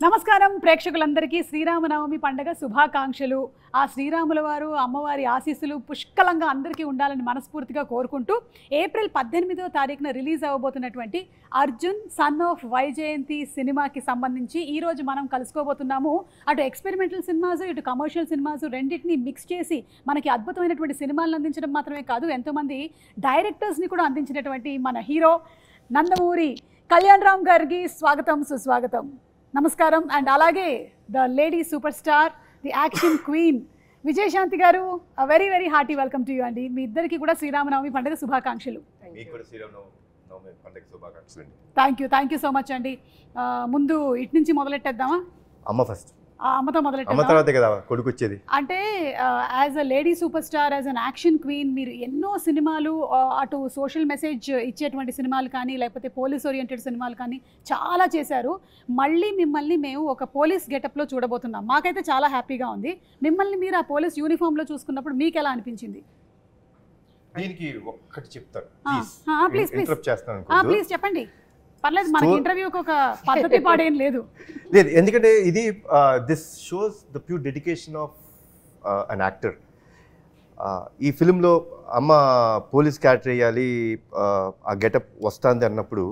నమస్కారం ప్రేక్షకులందరికీ శ్రీరామనవమి పండుగ శుభాకాంక్షలు. ఆ శ్రీరాముల వారు అమ్మవారి ఆశీస్సులు పుష్కలంగా అందరికీ ఉండాలని మనస్ఫూర్తిగా కోరుకుంటూ ఏప్రిల్ 18వ తారీఖున రిలీజ్ అవ్వబోతున్నటువంటి అర్జున్ సన్ ఆఫ్ వైజయంతి సినిమాకి సంబంధించి ఈరోజు మనం కలుసుకోబోతున్నాము. అటు ఎక్స్పెరిమెంటల్ సినిమాస్ ఇటు కమర్షియల్ సినిమాస్ రెండింటిని మిక్స్ చేసి మనకి అద్భుతమైనటువంటి సినిమాలను అందించడం మాత్రమే కాదు, ఎంతోమంది డైరెక్టర్స్ని కూడా అందించినటువంటి మన హీరో నందమూరి కళ్యాణ్ రామ్ గారికి స్వాగతం సుస్వాగతం. నమస్కారం. అండ్ అలాగే the lady superstar, the action queen Vijayashanti garu, very very hearty welcome to you అండి. మీ ఇద్దరికి కూడా శ్రీరామనవమి పండుగ శుభాకాంక్షలు. థ్యాంక్ యూ సో మచ్ అండి. ముందు ఇటు నుంచి మొదలెట్టేద్దామా? అమ్మ ఫస్ట్. అమ్మతో మొదలెట్టాం. కొడుకు వచ్చేది అంటే as a lady super star, as an action queen మీరు ఎన్నో సినిమాలు, అటు సోషల్ మెసేజ్ ఇచ్చేటువంటి సినిమాలు కానీ లేకపోతే పోలీస్ ఓరియంటెడ్ సినిమాలు కానీ చాలా చేశారు. మళ్ళీ మిమ్మల్ని మేము ఒక పోలీస్ గెటప్లో చూడబోతున్నాం. మాకైతే చాలా హ్యాపీగా ఉంది. మిమ్మల్ని మీరు ఆ పోలీస్ యూనిఫామ్లో చూసుకున్నప్పుడు మీకు ఎలా అనిపించింది? దీనికి ఒక్కటి చెప్తాను, ప్లీజ్ చెప్పండి. పర్లేదు, మనకి ఇంటర్వ్యూకి ఒక పద్ధతి పాడేం లేదు. ఎందుకంటే ఇది this shows the pure dedication of an actor. ఈ ఫిలింలో అమ్మ పోలీస్ క్యారెక్టర్ వేయాలి, ఆ గెటప్ వస్తుంది అన్నప్పుడు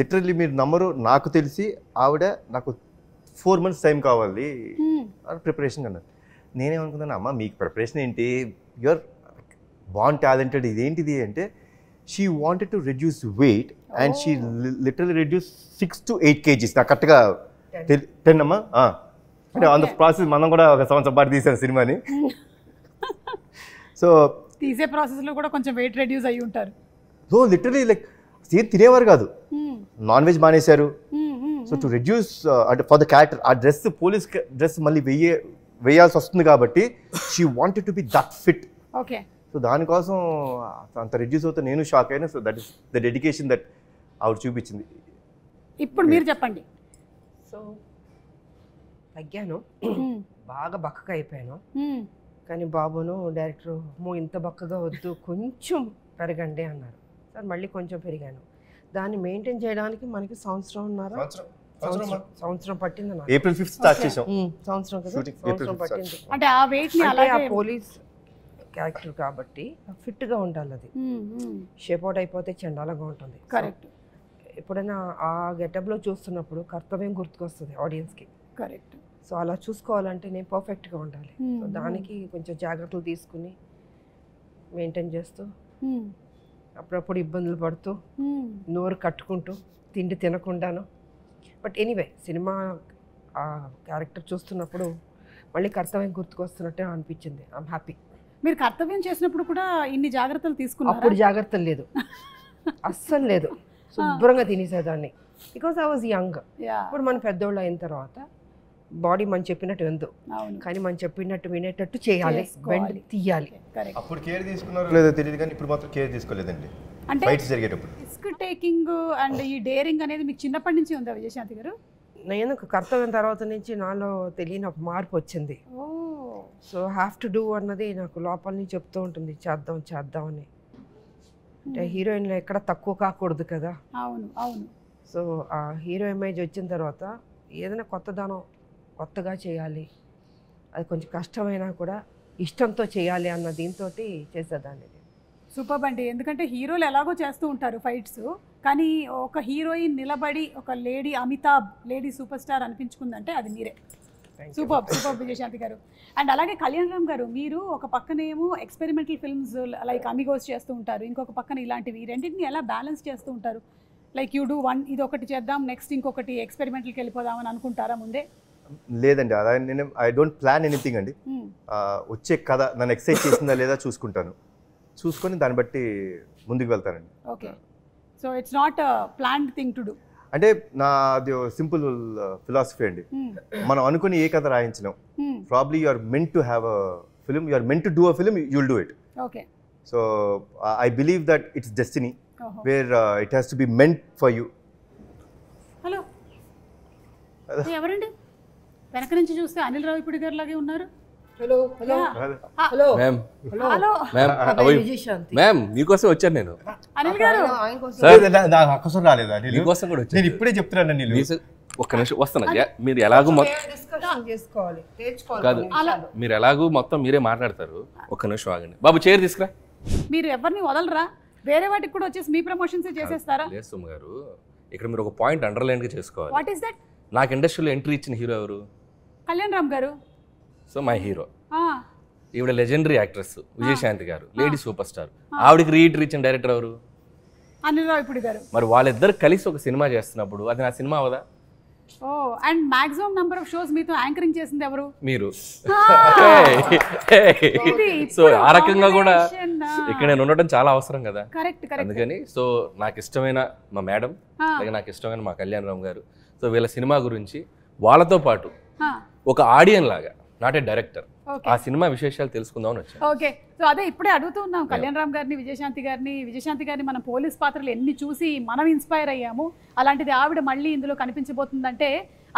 లిటరల్లీ మీరు నమ్మరు, నాకు తెలిసి ఆవిడ నాకు 4 months టైం కావాలి ప్రిపరేషన్ అన్నారు. నేనేమనుకున్నాను, అమ్మ మీకు ప్రిపరేషన్ ఏంటి, యువర్ బాన్ టాలెంటెడ్, ఇదేంటిది అంటే she wanted to reduce weight and she literally reduced 6 to 8 kgs. నాకు కరెక్ట్గా 10 అమ్మా. అంటే ఆన్ ద ప్రాసెస్ మనం కూడా ఒక సంవత్సరం పాటు తీసాను సినిమాని. సో తీసే ప్రాసెస్లో కూడా కొంచెం వెయిట్ రెడ్యూస్ అయ్యి ఉంటారు. సో లిటరలీ లైక్ ఏం తినేవారు కాదు, నాన్ వెజ్ మానేశారు. సో టు రెడ్యూస్ అంటే ఫర్ ద క్యారెక్టర్ ఆ డ్రెస్, పోలీస్ డ్రెస్ మళ్ళీ వేయాల్సి వస్తుంది కాబట్టి she wanted to be that fit. Okay. So దానికోసం అంత రిడ్యూస్ అవుతే నేను షాక్ అయినా. So that is the dedication that ఆవిడ చూపించింది. ఇప్పుడు మీరు చెప్పండి. సో తగ్గాను, బాగా బక్కగా అయిపోయాను. కానీ బాబును డైరెక్టర్ ఇంత బక్కగా వద్దు, కొంచెం పెరగండి అన్నారు. సార్ మళ్ళీ కొంచెం పెరిగాను. దాన్ని మెయింటైన్ చేయడానికి మనకి సంవత్సరం పట్టింది. ఏప్రిల్ 5th స్టార్ట్ చేసాం. సంవత్సరం కదా, సంవత్సరం పట్టింది. అంటే ఆ వెయిట్ ని అలాగే, ఆ పోలీస్ క్యారెక్టర్ కాబట్టి ఫిట్గా ఉండాలి. అది షేప్ అవుట్ అయిపోతే చండాలంగా ఉంటుంది. కరెక్ట్. ఎప్పుడైనా ఆ గెటప్లో చూస్తున్నప్పుడు కర్తవ్యం గుర్తుకొస్తుంది ఆడియన్స్కి. కరెక్ట్. సో అలా చూసుకోవాలంటే నేను పర్ఫెక్ట్గా ఉండాలి. సో దానికి కొంచెం జాగ్రత్తలు తీసుకుని మెయింటైన్ చేస్తూ, అప్పుడప్పుడు ఇబ్బందులు పడుతూ, నోరు కట్టుకుంటూ, తిండి తినకుండాను. బట్ ఎనీవే సినిమా ఆ క్యారెక్టర్ చూస్తున్నప్పుడు మళ్ళీ కర్తవ్యం గుర్తుకొస్తున్నట్టే అనిపించింది. I'm happy. మీరు కర్తవ్యం చేసినప్పుడు కూడా ఇన్ని జాగ్రత్తలు తీసుకున్నారు? అప్పుడు జాగ్రత్తలు లేదు, అస్సలు లేదు. శుభ్రంగా తినేసేదాన్ని, బికాస్ ఐ వాజ్ యంగ్. ఇప్పుడు మన పెద్దోళ్ళు అయిన తర్వాత బాడీ మనం చెప్పినట్టు ఎందు, కానీ మనం చెప్పినట్టు వినేటట్టు చేయాలి, బెండ్ తీయాలి. అప్పుడు కేర్ తీసుకున్నారో లేదో తెలియదు, కానీ ఇప్పుడు మాత్రం కేర్ తీసుకోలేదండి. అంటే ఫైట్స్ జరిగేటప్పుడు రిస్క్ టేకింగ్ అండ్ ఈ డేరింగ్ అనేది మీకు చిన్నప్పటి నుంచి ఉందా విజయశాంతి గారు? నేను కర్తవ్యం తర్వాత నుంచి నాలో తెలియని ఒక మార్పు వచ్చింది. సో హ్యావ్ టు డూ అన్నది నాకు లోపల నుంచి చెప్తూ ఉంటుంది, చేద్దాం అని. అంటే హీరోయిన్లో ఎక్కడ తక్కువ కాకూడదు కదా. అవును అవును. సో ఆ హీరో ఇమేజ్ వచ్చిన తర్వాత ఏదైనా కొత్తగా చేయాలి, అది కొంచెం కష్టమైనా కూడా ఇష్టంతో చేయాలి అన్న దీంతో చేసేదాన్ని. సూపర్ అండి. ఎందుకంటే హీరోలు ఎలాగో చేస్తూ ఉంటారు ఫైట్స్, కానీ ఒక హీరోయిన్ నిలబడి ఒక lady Amitabh, lady superstar అనిపించుకుందంటే అది మీరే. సూపర్ విజయశాంతి గారు. అండ్ అలాగే కళ్యాణ్ రామ్ గారు, మీరు ఒక పక్కనేమో ఎక్స్పెరిమెంటల్ ఫిల్మ్స్ లైక్ అమిగోస్ చేస్తూ ఉంటారు, ఇంకొక పక్కన ఇలాంటివి, రెండింటిని ఎలా బ్యాలెన్స్ చేస్తూ ఉంటారు? లైక్ యూ డూ వన్, ఇది ఒకటి చేద్దాం, నెక్స్ట్ ఇంకొకటి ఎక్స్పెరిమెంటల్కి వెళ్ళిపోదామని అనుకుంటారా ముందే? లేదండి, అలా నేను ఐ డోంట్ ప్లాన్ ఎనీథింగ్ అండి. వచ్చే కథ నన్ను ఎక్సైట్ చేసిందా లేదా చూసుకొని దాన్ని బట్టి ముందుకు వెళ్తానండి. Okay. So it's not planned thing to do. అంటే నాది సింపుల్ ఫిలాసఫీ అండి, మనం అనుకుని ఏ కథ రాయించలేం. Probably you are meant to have a film, you are meant to do a film, you will do it. Okay. So I believe that it's destiny where it has to be meant for you. Hello, ఎవరండి వెనక నుంచి చూస్తే అనిల్ రావిపూడి గారు లాగే ఉన్నారు? Hello hello hello ma'am. Hello ma'am, మీకోసం వచ్చాను నేను. అనిల్ గారు నాకు అక్కసం రాలేదా? మీకోసం కూడా వచ్చాను. నేను ఇప్పుడే చెప్తున్నాను, ఒక్క నిమిషం వస్తున్నా మీరు ఎలాగో డిస్కషన్ చేసుకోవాలి, కాదు మీరు ఎలాగో మొత్తం మీరే మాట్లాడతారు. ఒక్క నిమిషం ఆగండి బాబు, చైర్ తీసుకురా. మీరు ఎవరిని వదలరా? వేరే వాటికి కూడా వచ్చేసి మీ ప్రమోషన్స్ చేసేస్తారా? లేదు సుమ గారు, ఇక్కడ మీరు ఒక పాయింట్ అండర్లైన్ గా చేసుకోవాలి. What is that? నాకు ఇండస్ట్రీలో ఎంట్రీ ఇచ్చిన హీరో ఎవరు? కళ్యాణ్ రామ్ గారు. So my hero. ఈవిడ లెజెండరీ యాక్ట్రెస్ విజయశాంతి గారు, లేడీ సూపర్ స్టార్. ఆవిడకి రీఎంట్రీ ఇచ్చిన డైరెక్టర్ ఎవరు? అనిల్ రావిపూడి గారు. మరి వాళ్ళిద్దరు కలిసి ఒక సినిమా చేస్తున్నప్పుడు అది నా సినిమా అవదా? ఓ, and maximum number of shows మీతో యాంకరింగ్ చేసింది ఎవరు? మీరు. సో ఆ రకంగా కూడా ఇక్కడ నేను ఉండటం చాలా అవసరం కదా. Correct correct. అందుకని సో నాకు ఇష్టమైన మా మేడం, అలాగే నాకు ఇష్టమైన మా కళ్యాణ్ రామ్ గారు, సో వీళ్ళ సినిమా గురించి వాళ్ళతో పాటు ఒక ఆడియన్ లాగా, నాట్ ఏ డైరెక్టర్, ఆ సినిమా విశేషాలు తెలుసుకుందామని వచ్చాను. ఓకే, సో అదే ఇప్పుడే అడుగుతూ ఉన్నాం కళ్యాణ్ రామ్ గారిని, విజయశాంతి గారిని మనం పోలీస్ పాత్రలు ఎన్ని చూసి మనం ఇన్స్పైర్ అయ్యాము. అలాంటిది ఆవిడ మళ్ళీ ఇందులో కనిపించబోతుందంటే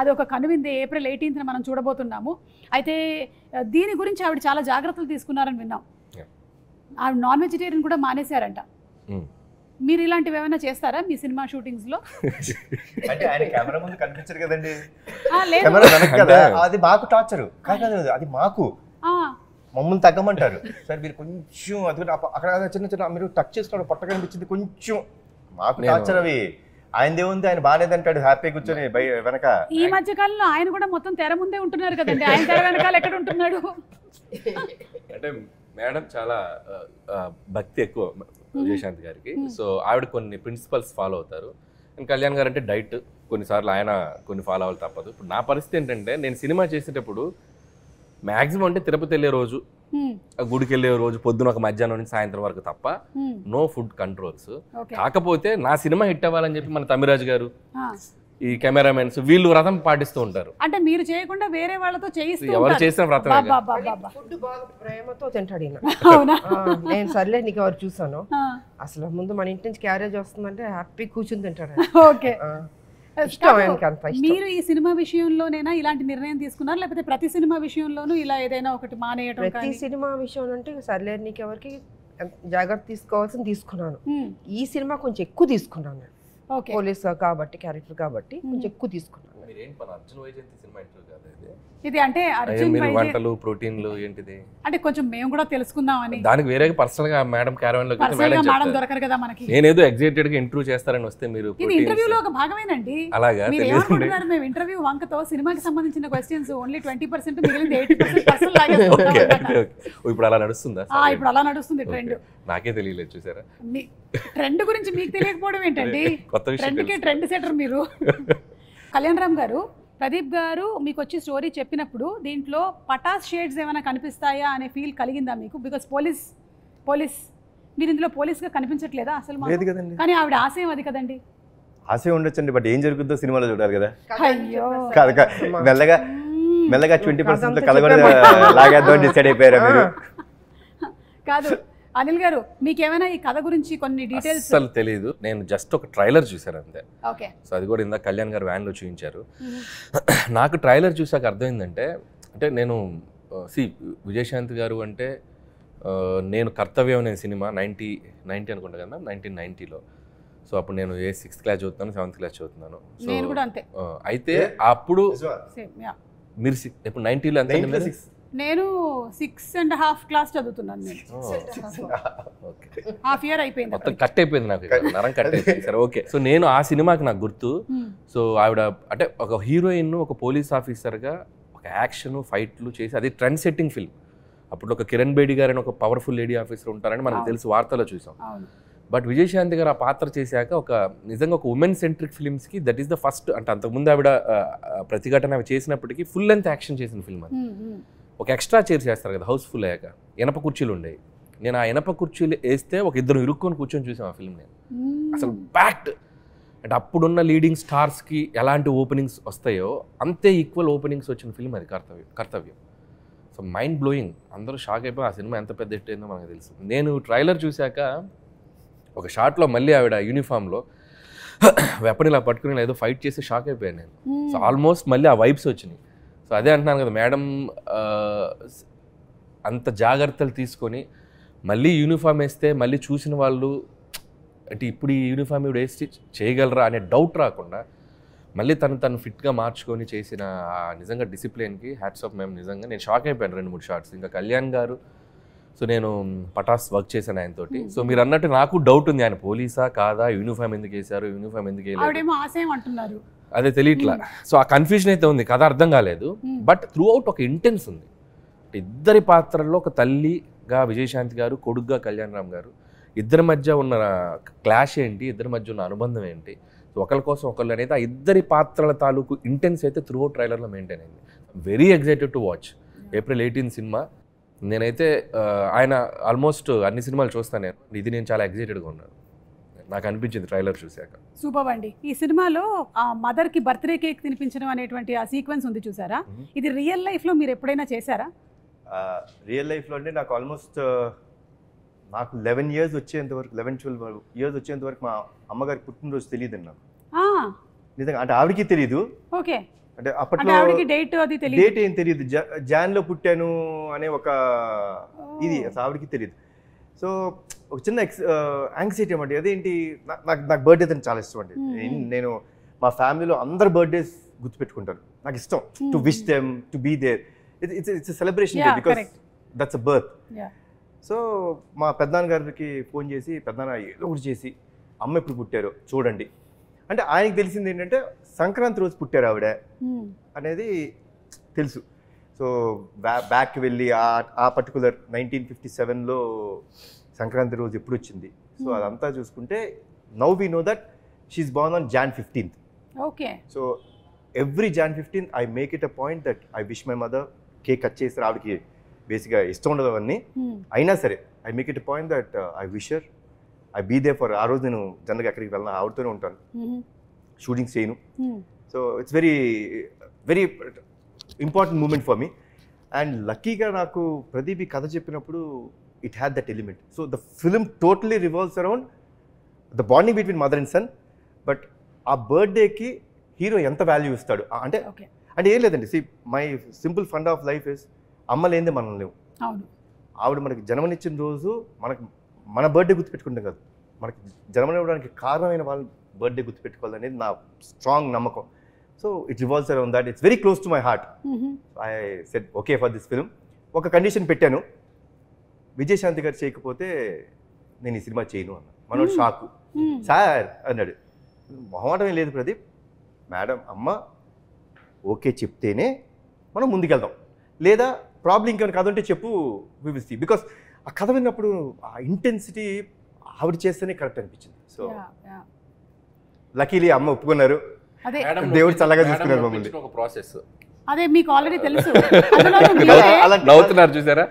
అది ఒక కనువిందే. April 18th మనం చూడబోతున్నాము. అయితే దీని గురించి ఆవిడ చాలా జాగ్రత్తలు తీసుకున్నారని విన్నాం. ఆవిడ నాన్ వెజిటేరియన్ కూడా మానేశారంట. మీరు ఇలాంటివి ఏమైనా చేస్తారా మీ సినిమా షూటింగ్స్ లో? అంటే ఆయన కెమెరా ముందు కనిపించరు కదండి, లేదు. కెమెరా వెనక కదా, అది మాకు టార్చరు కాదు, అది మాకు మమ్మల్ని తగ్గమంటారు. సార్ మీరు కొంచెం అది అక్కడ చిన్న చిన్న మీరు టచ్ చేసుకోవడం పొట్ట కనిపించింది కొంచెం, మాకు టార్చర్ అవి. ఆయనదే ఉంది, ఆయన బాగాలేదంటాడు హ్యాపీ కూర్చొని వెనక. ఈ మధ్య కాలంలో ఆయన కూడా మొత్తం తెర ముందే ఉంటున్నారు కదండి, ఆయన తెర వెనకాల ఎక్కడ ఉంటున్నాడు? అంటే మేడం చాలా భక్తి ఎక్కువ విజయశాంతి గారికి. సో ఆవిడ కొన్ని ప్రిన్సిపల్స్ ఫాలో అవుతారు. అండ్ కళ్యాణ్ గారు అంటే డైట్, కొన్నిసార్లు ఆయన కొన్ని ఫాలో అవ్వాలి తప్పదు. ఇప్పుడు నా పరిస్థితి ఏంటంటే నేను సినిమా చేసేటప్పుడు మ్యాక్సిమం అంటే తిరుపతి వెళ్ళే రోజు, గుడికి వెళ్ళే రోజు పొద్దున ఒక మధ్యాహ్నం నుంచి సాయంత్రం వరకు తప్ప నో ఫుడ్ కంట్రోల్స్. కాకపోతే నా సినిమా హిట్ అవ్వాలని చెప్పి మన తమిరాజ్ గారు, ఈ కెమెరామెన్స్ వీళ్ళు వ్రతం పాటిస్తూ ఉంటారు. అంటే మీరు చేయకుండా వేరే వాళ్ళతో చేయిస్తూ ఎవరు చేసిన వ్రతం ఫుడ్ బాగా ప్రేమతో తింటాడు. నేను సర్లే నీకు ఎవరు చూసాను, అసలు ముందు మన ఇంటి నుంచి క్యారేజ్ వస్తుందంటే హ్యాపీ కూర్చుని తింటాడు. ఓకే, మీరు ఈ సినిమా విషయంలోనేనా ఇలాంటి నిర్ణయం తీసుకున్నారు, లేకపోతే ప్రతి సినిమా విషయంలోనూ ఇలా ఏదైనా ఒకటి మానేయడం? ప్రతి సినిమా విషయం అంటే సర్లే నీకు ఎవరికి జాగ్రత్త తీసుకోవాల్సింది తీసుకున్నాను. ఈ సినిమా కొంచెం ఎక్కువ తీసుకున్నాను, పోలీస్ కాబట్టి క్యారెక్టర్ కాబట్టి కొంచెం ఎక్కువ తీసుకున్నాను. ఇది అంటే వంటలు ప్రోటీన్లు ఏంటిది అంటే కొంచెం మేము కూడా తెలుసుకుందామని. దానికి వేరే పర్సనల్ గా మేడం క్యారవన్ లో మేడం దొరకరు కదా మనకి. నేనేదో ఎగ్జైటెడ్ గా ఇంటర్వ్యూ చేస్తారని వస్తే మీరు ఇది ఇంటర్వ్యూలో ఒక భాగమేనండి. అలాగా ఏమనుకుంటున్నారు? మేము ఇంటర్వ్యూ వంకతో సినిమాకి సంబంధించిన క్వశ్చన్స్ ఓన్లీ 20%, మిగిలింది 80% పర్సనల్ లాగా. ఇప్పుడు అలా నడుస్తుందా? ఇప్పుడు అలా నడుస్తుంది ట్రెండ్. నాకే తెలియలేదు, చూసారా? ట్రెండ్ గురించి మీకు తెలియకపోవడం ఏంటండి? ట్రెండ్ సెటర్ మీరు. కళ్యాణ్ రామ్ గారు, ప్రదీప్ గారు మీకు వచ్చి స్టోరీ చెప్పినప్పుడు దీంట్లో పటాస్ షేడ్స్ ఏమైనా కనిపిస్తాయా అనే ఫీల్ కలిగిందా మీకు? బికాస్ పోలీస్ మీరు ఇందులో పోలీస్గా కనిపించట్లేదా అసలు? కానీ ఆవిడ ఆశయం అది కదండి. ఆశయం ఉండొచ్చండి, బట్ ఏం జరుగుతుందో సినిమాలో చూడాలి కదా. అయ్యో మెల్లగా 20% కథ కూడా లాగేద్దాం డిసైడ్ అయిపోయారా మీరు? కాదు అనిల్ గారు, మీకేమైనా ఈ కథ గురించి కొన్ని డీటెయిల్స్? అసలు తెలియదు, నేను జస్ట్ ఒక ట్రైలర్ చూసాను అంతే. ఓకే, సో అది కూడా ఇందాక కళ్యాణ్ గారు వ్యాన్లో చూపించారు. నాకు ట్రైలర్ చూసాక అర్థమైందంటే, అంటే నేను విజయశాంతి గారు అంటే నేను కర్తవ్యం అనే సినిమా 90 అనుకుంటా కదా, 1990లో. సో అప్పుడు నేను 6th క్లాస్ చదువుతున్నాను, 7th క్లాస్ చదువుతున్నాను. నేను కూడా అంతే. అయితే అప్పుడు మీరు ఇప్పుడు 90లో ఎంత? నేను 6.5 క్లాస్ చదువుతున్నాను. నేను హాఫ్ ఇయర్ అయిపోయింది, మొత్తం కట్ అయిపోయింది నాకు, నరం కట్ అయిపోయింది. సరే ఓకే. సో నేను ఆ సినిమాకి నాకు గుర్తు. సో ఆవిడ అంటే ఒక హీరోయిన్ ఒక పోలీస్ ఆఫీసర్గా ఒక యాక్షన్ ఫైట్లు చేసి అది ట్రెండ్ సెట్టింగ్ ఫిల్మ్. అప్పుడు ఒక కిరణ్ బేడి గారు అని ఒక పవర్ఫుల్ లేడీ ఆఫీసర్ ఉంటారని మనకు తెలుసు, వార్తలో చూసాం. బట్ విజయశాంతి గారు ఆ పాత్ర చేశాక ఒక నిజంగా ఒక ఉమెన్ సెంట్రిక్ ఫిల్మ్స్కి దట్ ఈస్ ద ఫస్ట్. అంటే అంతకుముందు ఆవిడ ప్రతిఘటన చేసినప్పటికీ ఫుల్ లెంత్ యాక్షన్ చేసిన ఫిల్మ్ అది. ఒక ఎక్స్ట్రా చైర్ చేస్తారు కదా హౌస్ఫుల్ అయ్యాక, ఇనప కుర్చీలు ఉండేవి. నేను ఆ ఇనప కుర్చీలు వేస్తే ఒక ఇద్దరు ఇరుక్కొని కూర్చొని చూసాం ఆ ఫిల్మ్. నేను అసలు ప్యాక్డ్. అంటే అప్పుడున్న లీడింగ్ స్టార్స్కి ఎలాంటి ఓపెనింగ్స్ వస్తాయో అంతే ఈక్వల్ ఓపెనింగ్స్ వచ్చిన ఫిల్మ్ అది కర్తవ్యం. సో మైండ్ బ్లోయింగ్, అందరూ షాక్ అయిపోయి ఆ సినిమా ఎంత పెద్ద హిట్ అయిందో మనకు తెలుసు. నేను ట్రైలర్ చూశాక ఒక షాట్లో మళ్ళీ ఆవిడ యూనిఫామ్లో వెపన్ ఇలా పట్టుకుని ఏదో ఫైట్ చేసి షాక్ అయిపోయాను నేను. సో ఆల్మోస్ట్ మళ్ళీ ఆ వైబ్స్ వచ్చినాయి. సో అదే అంటున్నాను కదా, మేడం అంత జాగ్రత్తలు తీసుకొని మళ్ళీ యూనిఫామ్ వేస్తే మళ్ళీ చూసిన వాళ్ళు అంటే ఇప్పుడు ఈ యూనిఫామ్ ఇవి వేసి చేయగలరా అనే డౌట్ రాకుండా మళ్ళీ తను ఫిట్గా మార్చుకొని చేసిన నిజంగా డిసిప్లిన్కి హ్యాట్స్ ఆఫ్. మేము నిజంగా నేను షాక్ అయిపోయాను 2-3 షార్ట్స్. ఇంకా కళ్యాణ్ గారు, సో నేను పటాస్ వర్క్ చేశాను ఆయనతోటి. సో మీరు అన్నట్టు నాకు డౌట్ ఉంది, ఆయన పోలీసా కాదా, యూనిఫామ్ ఎందుకు వేశారు, యూనిఫామ్ ఎందుకు వేయలేదు అదే తెలియట్లా. సో ఆ కన్ఫ్యూజన్ అయితే ఉంది, కథ అర్థం కాలేదు. బట్ త్రూ అవుట్ ఒక ఇంటెన్స్ ఉంది. ఇద్దరి పాత్రల్లో ఒక తల్లిగా విజయశాంతి గారు, కొడుగ్గా కళ్యాణ్ రామ్ గారు, ఇద్దరి మధ్య ఉన్న క్లాష్ ఏంటి, ఇద్దరి మధ్య ఉన్న అనుబంధం ఏంటి, ఒకరి కోసం ఒకళ్ళు అనేది ఆ ఇద్దరి పాత్రల తాలూకు ఇంటెన్స్ అయితే త్రూ అవుట్ ట్రైలర్లో మెయింటైన్ అయింది. Very excited to watch. April 18 cinema. నేనైతే ఆయన ఆల్మోస్ట్ అన్ని సినిమాలు చూస్తాను, ఇది నేను చాలా ఎక్సైటెడ్గా ఉన్నాను, నాకు అనిపించింది ట్రైలర్ చూశాక. సూపర్ అండి. ఈ సినిమాలో ఆ మదర్కి బర్త్డే కేక్ తినిపించడం అనేటువంటి ఆ సీక్వెన్స్ ఉంది చూసారా, ఇది రియల్ లైఫ్లో మీరు ఎప్పుడైనా చేశారా? రియల్ లైఫ్లో అంటే నాకు ఆల్మోస్ట్ నాకు 11 years వచ్చేంత వరకు, 11-12 years వచ్చేంత వరకు మా అమ్మగారి పుట్టినరోజు తెలియదు నాకు నిజంగా. అంటే ఆవిడకి తెలియదు. ఓకే. అంటే అప్పట్లో డేట్ ఏం తెలియదు, జాన్లో పుట్టాను అనే ఒక ఇది అసలు ఆవిడకి తెలియదు. సో ఒక చిన్న యాంగ్జైటీ అన్నమాట. అదేంటి, నాకు బర్త్డే అని చాలా ఇష్టం అండి. నేను మా ఫ్యామిలీలో అందరు బర్త్డేస్ గుర్తుపెట్టుకుంటాను, నాకు ఇష్టం to wish them, to be there. It's celebration day because that's a birth. So మా పెద్దనాన్న గారికి ఫోన్ చేసి, పెద్దనాన్న ఏదో ఒకటి చేసి అమ్మ ఎప్పుడు పుట్టారో చూడండి అంటే, ఆయనకి తెలిసింది ఏంటంటే సంక్రాంతి రోజు పుట్టారు ఆవిడ అనేది తెలుసు. సో బ్యాక్ వెళ్ళి ఆ పర్టికులర్ 1957లో సంక్రాంతి రోజు ఎప్పుడు వచ్చింది, సో అదంతా చూసుకుంటే now we know that she's born on Jan 15th. Okay. So every Jan 15th I make it a point that I wish my mother. Cake cut చేసి ఆవిడకి బేసిక్గా ఇష్టం ఉండదు అవన్నీ, అయినా సరే I make it a point that I wish her, I be there for. ఆ రోజు నేను జనరల్గా ఎక్కడికి వెళ్ళినా ఆవిడతోనే ఉంటాను, షూటింగ్స్ చేయను. So it's very very important moment for me. And లక్కీగా నాకు ప్రదీప్ ఈ కథ చెప్పినప్పుడు it had that element. So the film totally revolves around the bonding between mother and son. But ఆ బర్త్డేకి హీరో ఎంత వాల్యూ ఇస్తాడు అంటే, అంటే ఏం లేదండి. See my simple fund of life is అమ్మ లేనిదే మనం లేవు. ఆవిడ మనకి జన్మనిచ్చిన రోజు మన బర్త్డే గుర్తుపెట్టుకుంటాం కదా, మనకి జన్మనివ్వడానికి కారణమైన వాళ్ళ బర్త్డే గుర్తుపెట్టుకోవాలనేది నా స్ట్రాంగ్ నమ్మకం. So it revolves around that. It's very close to my heart. I said okay for this film. ఒక కండిషన్ పెట్టాను, విజయశాంతి గారు చేయకపోతే నేను ఈ సినిమా చేయను అన్న. మనోడు షాకు, సార్ అన్నాడు. మొహమాటమే లేదు ప్రదీప్, మేడం అమ్మ ఓకే చెప్తేనే మనం ముందుకెళ్దాం, లేదా ప్రాబ్లం ఇంకేమైనా కథ ఉంటే చెప్పు, వి విల్ సీ. బికాస్ ఆ కథ విన్నప్పుడు ఆ ఇంటెన్సిటీ ఆవిడ చేస్తేనే కరెక్ట్ అనిపించింది. సో లక్కీలీ అమ్మ ఒప్పుకున్నారు, దేవుడు చల్లగా చూసుకున్నారు మమ్మల్ని. ఒక ప్రాసెస్ అదే మీకు ఆల్రెడీ తెలుసు. నవ్వుతున్నారు చూసారా,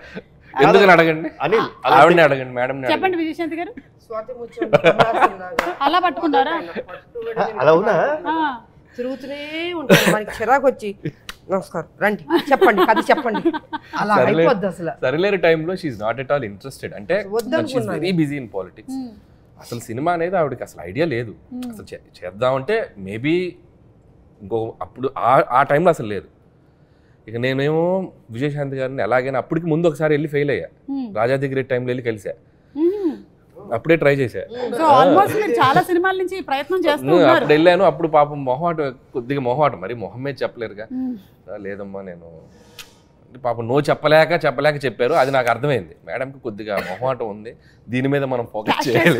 ఎందుకని అడగండి, ఆవిడని అడగండి, మేడం చెప్పండి. విజయశాంతి గారు అలా పట్టుకున్నారా? అలా అవునా? తిరుగుతూనే ఉంటారు, మనకి చిరాకు వచ్చి నమస్కారం రండి చెప్పండి కథ చెప్పండి, అలా అయిపోద్ది అసలు. సరిలేరు టైంలో she's not at all interested. అంటే వెరీ బిజీ ఇన్ పాలిటిక్స్. అసలు సినిమా అనేది ఆవిడకి అసలు ఐడియా లేదు. అసలు చేద్దామంటే మేబీ ఇంకో అప్పుడు ఆ టైంలో అసలు లేదు. ఇక నేనేమో విజయశాంతి గారిని ఎలాగైనా అప్పటికి ముందు ఒకసారి వెళ్ళి ఫెయిల్ అయ్యా, రాజాది గ్రేట్ టైంలో వెళ్ళి కలిసా, అప్పుడే ట్రై చేశా. అప్పుడు వెళ్ళాను, అప్పుడు పాపం కొద్దిగా మొహమాటం, మరి మొహమే చెప్పలేరుగా. లేదమ్మా నేను పాపం నో చెప్పలేక చెప్పారు. అది నాకు అర్థమైంది, మేడంకి కొద్దిగా మొహమాటం ఉంది, దీని మీద మనం ఫోకస్ చేయాలి.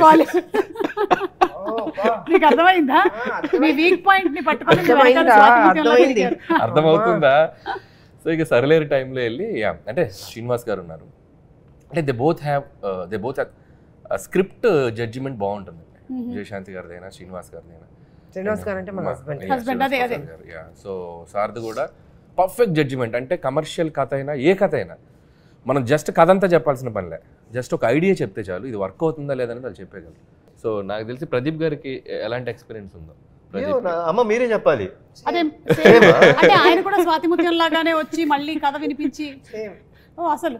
అర్థమవుతుందా? సో ఇక సరిలేరు టైంలో వెళ్ళి, అంటే శ్రీనివాస్ గారు ఉన్నారు, అంటే they both have script judgement బాగుంటుంది. విజయశాంతి గారిదైనా శ్రీనివాస్ గారిదైనా. శ్రీనివాస్ గారు అంటే మన హస్బెండ్. సో సార్ది కూడా పర్ఫెక్ట్ జడ్జిమెంట్. అంటే కమర్షియల్ కథ అయినా ఏ కథ అయినా మనం జస్ట్ కథ అంతా చెప్పాల్సిన పనిలే, జస్ట్ ఒక ఐడియా చెప్తే చాలు, ఇది వర్క్ అవుతుందా లేదని వాళ్ళు చెప్పేయగలరు. సో నాకు తెలిసి ప్రదీప్ గారికి ఎలాంటి ఎక్స్పీరియన్స్ ఉందో అమ్మ మీరే చెప్పాలి. అదే ఆయన కూడా స్వాతి ముత్యం లాగానే వచ్చి మళ్ళీ కథ వినిపించి, అసలు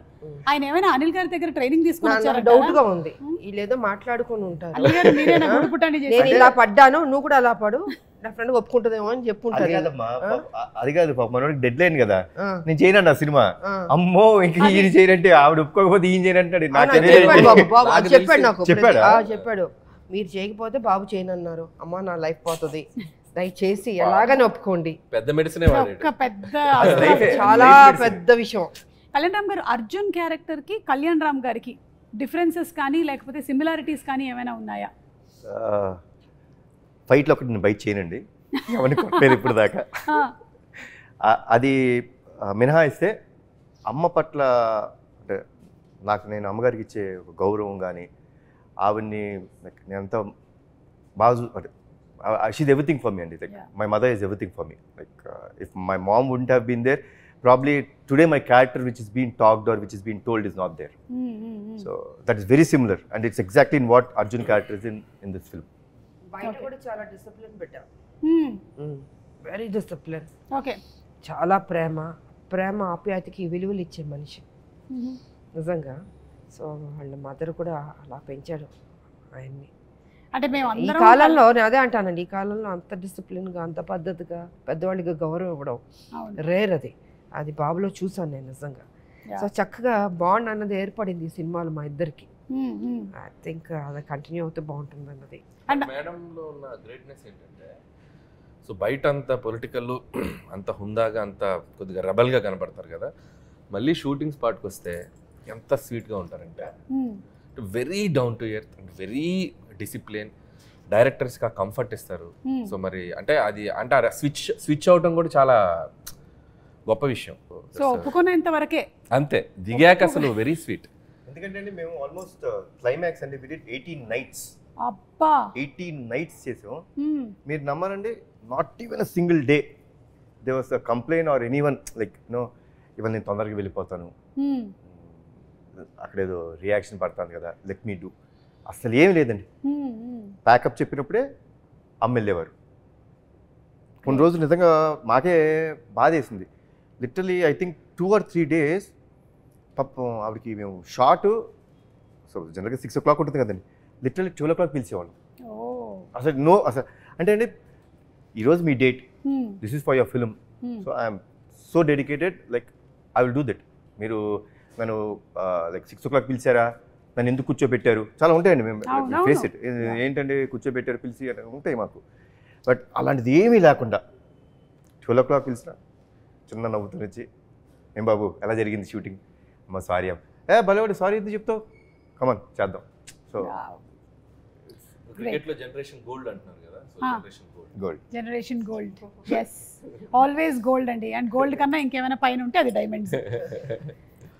ఆయన ఏమైనా అనిల్ గారి దగ్గర ట్రైనింగ్ తీసుకుని వచ్చారా? డౌట్ గా ఉంది, వీళ్ళేదో మాట్లాడుకుని ఉంటారు. నేను ఇలా పడ్డాను, నువ్వు కూడా అలా పడు, నా ఫ్రెండ్ ఒప్పుకుంటుందేమో అని చెప్పుకుంటారు. అది కాదు పాప, మనోడికి డెడ్ లైన్ కదా, నేను చేయను ఆ సినిమా. అమ్మో ఇంక ఈయన చేయనంటే ఆవిడ ఒప్పుకోకపోతే ఈయన చేయనంటాడు. చెప్పాడు, మీరు చేయకపోతే బాబు చేయనన్నారు. అమ్మా నా లైఫ్ పోతుంది, దయచేసి ఎలాగని ఒప్పుకోండి. పెద్ద మెడిసినే వాడాడు. ఒక పెద్ద చాలా పెద్ద విషయం. కళ్యాణ్ రామ్ గారు అర్జున్ క్యారెక్టర్కి కళ్యాణ్ రామ్ గారికి డిఫరెన్సెస్ కానీ లేకపోతే సిమిలారిటీస్ కానీ ఏమైనా ఉన్నాయా? ఫైట్లో ఒకటి నేను బైట్ చేయనండి, ఎవరిని కొట్టలేదు ఇప్పుడు దాకా. అది మినహాయిస్తే అమ్మ పట్ల అంటే నేను అమ్మగారికి ఇచ్చే ఒక గౌరవం కానీ ఆవిడ్ని నేను అంత బాగా అంటే షీజ్ ఎవ్రీథింగ్ ఫర్ మీ అండి. Like my mother is everything for me. Like if my mom wouldn't have been there probably today my character which is being talked or which is being told is not there. So that is very similar and it's exactly in what Arjun character is in this film. బయట కూడా చాలా discipline పెట్టా, very discipline. Okay, చాలా ప్రేమ ఆప్యాయతకి విలువలు ఇచ్చే మనిషి నిజంగా. So వాళ్ళ మదర్ కూడా అలా పెంచాడు ఆయన్ని. అంటే మేము ఈ కాలంలో నేను అదే అంటానండి, ఈ కాలంలో అంత డిసిప్లిన్గా అంత పద్ధతిగా పెద్దవాళ్ళకి గౌరవం ఇవ్వడం రేర్. అది బాబులో చూసాను నేను నిజంగా. సో చక్కగా బాండ్ అన్నది ఏర్పడింది ఈ సినిమాలో మా ఇద్దరికి. ఐ థింక్ అది కంటిన్యూ అవుతే బాగుంటుంది అన్నది. మేడంలో ఉన్న గ్రేట్నెస్ ఏంటంటే, సో బయట అంత పొలిటికల్ అంత హుందాగా అంత కొద్దిగా రెబల్గా కనపడతారు కదా, మళ్ళీ షూటింగ్ స్పాట్కి వస్తే ఎంత స్వీట్గా ఉంటారంటే very down to earth and very discipline. డైరెక్టర్స్కి ఆ కంఫర్ట్ ఇస్తారు. సో మరి అంటే అది అంటే స్విచ్ అవటం కూడా చాలా గొప్ప విషయం. సో ఒప్పుకునేంత వరకే అంతే, దిగాక అసలు వెరీ స్వీట్. ఎందుకంటే అండి మేము ఆల్మోస్ట్ క్లైమాక్స్ అంటే వి డిడ్ 18 nights. అబ్బా 18 nights చేసాం. మీరు నమ్మరండి, not even a single day there was a complaint or anyone like no ఇవాళ నేను తొందరగా వెళ్ళిపోతాను, అక్కడేదో రియాక్షన్ పడతాను కదా, లెట్ మీ డూ. అసలు ఏమి లేదండి. ప్యాకప్ చెప్పినప్పుడే అమ్మ వెళ్ళేవారు. కొన్ని రోజులు నిజంగా మాకే బాధ వేసింది. Literally I think 2 or 3 days పాపం ఆవిడకి మేము షార్ట్, సో జనరల్గా 6 o'clock ఉంటుంది కదండి, లిటరలీ 12 o'clock పిలిచేవాళ్ళం. అసలు అసలు అంటే అండి ఈరోజు మీ date, this is for your film, so I'm so dedicated, like I will do that. మీరు నన్ను లైక్ 6 o'clock పిలిచారా, నన్ను ఎందుకు కూర్చోబెట్టారు, చాలా ఉంటాయండి. మేము ఫేస్ ఇట్, ఏంటంటే కూర్చోబెట్టారు పిలిచి ఉంటాయి మాకు. బట్ అలాంటిది ఏమీ లేకుండా 12 o'clock పిలిచిన చిన్న నవ్వుతూ వచ్చి, ఏం బాబు ఎలా జరిగింది షూటింగ్, అమ్మ సారీ అమ్మ, భలేవాడు సారీ ఎందుకు చెప్తావు, కమన్ చేద్దాం. సో క్రికెట్లో జనరేషన్ గోల్డ్ అంటున్నారు కదా, so generation gold is always gold అండి. అండ్ గోల్డ్ కన్నా ఇంకేమైనా పైన ఉంటే అది డైమండ్స్.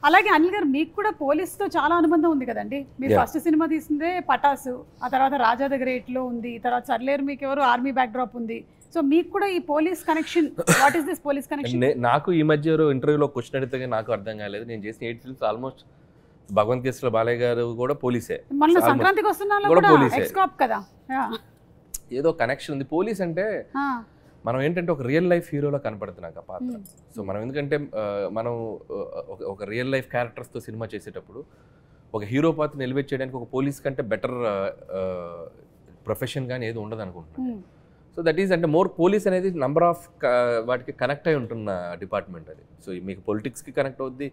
అలాగే అనిల్ గారు మీకు కూడా పోలీస్తో చాలా అనుబంధం ఉంది కదండి. మీరు ఫస్ట్ సినిమా తీసిందే పటాసు, ఆ తర్వాత రాజా ద గ్రేట్లో ఉంది, తర్వాత సర్లేరు మీకు ఎవరు ఆర్మీ బ్యాక్డ్రాప్ ఉంది. సో మీకు కూడా ఈ police connection, what is this police connection? నాకు ఈ మధ్య ఇంటర్వ్యూలో క్వశ్చన్ అడిగితే నాకు అర్థం కాలేదు. నేను చేసిన 8 films ఆల్మోస్ట్ భగవంత్ కేసులో బాలయ్య గారు కూడా పోలీసే, మన సంక్రాంతికి వస్తున్నాం కూడా ఎక్స్కాప్ కదా, ఏదో కనెక్షన్ ఉంది. పోలీస్ అంటే మనం ఏంటంటే ఒక రియల్ లైఫ్ హీరోలో కనపడుతున్నాక పాత్ర. సో మనం ఎందుకంటే మనం ఒక రియల్ లైఫ్ క్యారెక్టర్స్తో సినిమా చేసేటప్పుడు ఒక హీరో పాత్రని ఎలివేట్ చేయడానికి ఒక పోలీస్ కంటే బెటర్ ప్రొఫెషన్ కానీ ఏది ఉండదు అనుకుంటున్నాను. సో దట్ ఈస్ అంటే మోర్ పోలీస్ అనేది నంబర్ ఆఫ్ వాటికి కనెక్ట్ అయి ఉంటున్న డిపార్ట్మెంట్ అది. సో మీకు పొలిటిక్స్కి కనెక్ట్ అవుద్ది,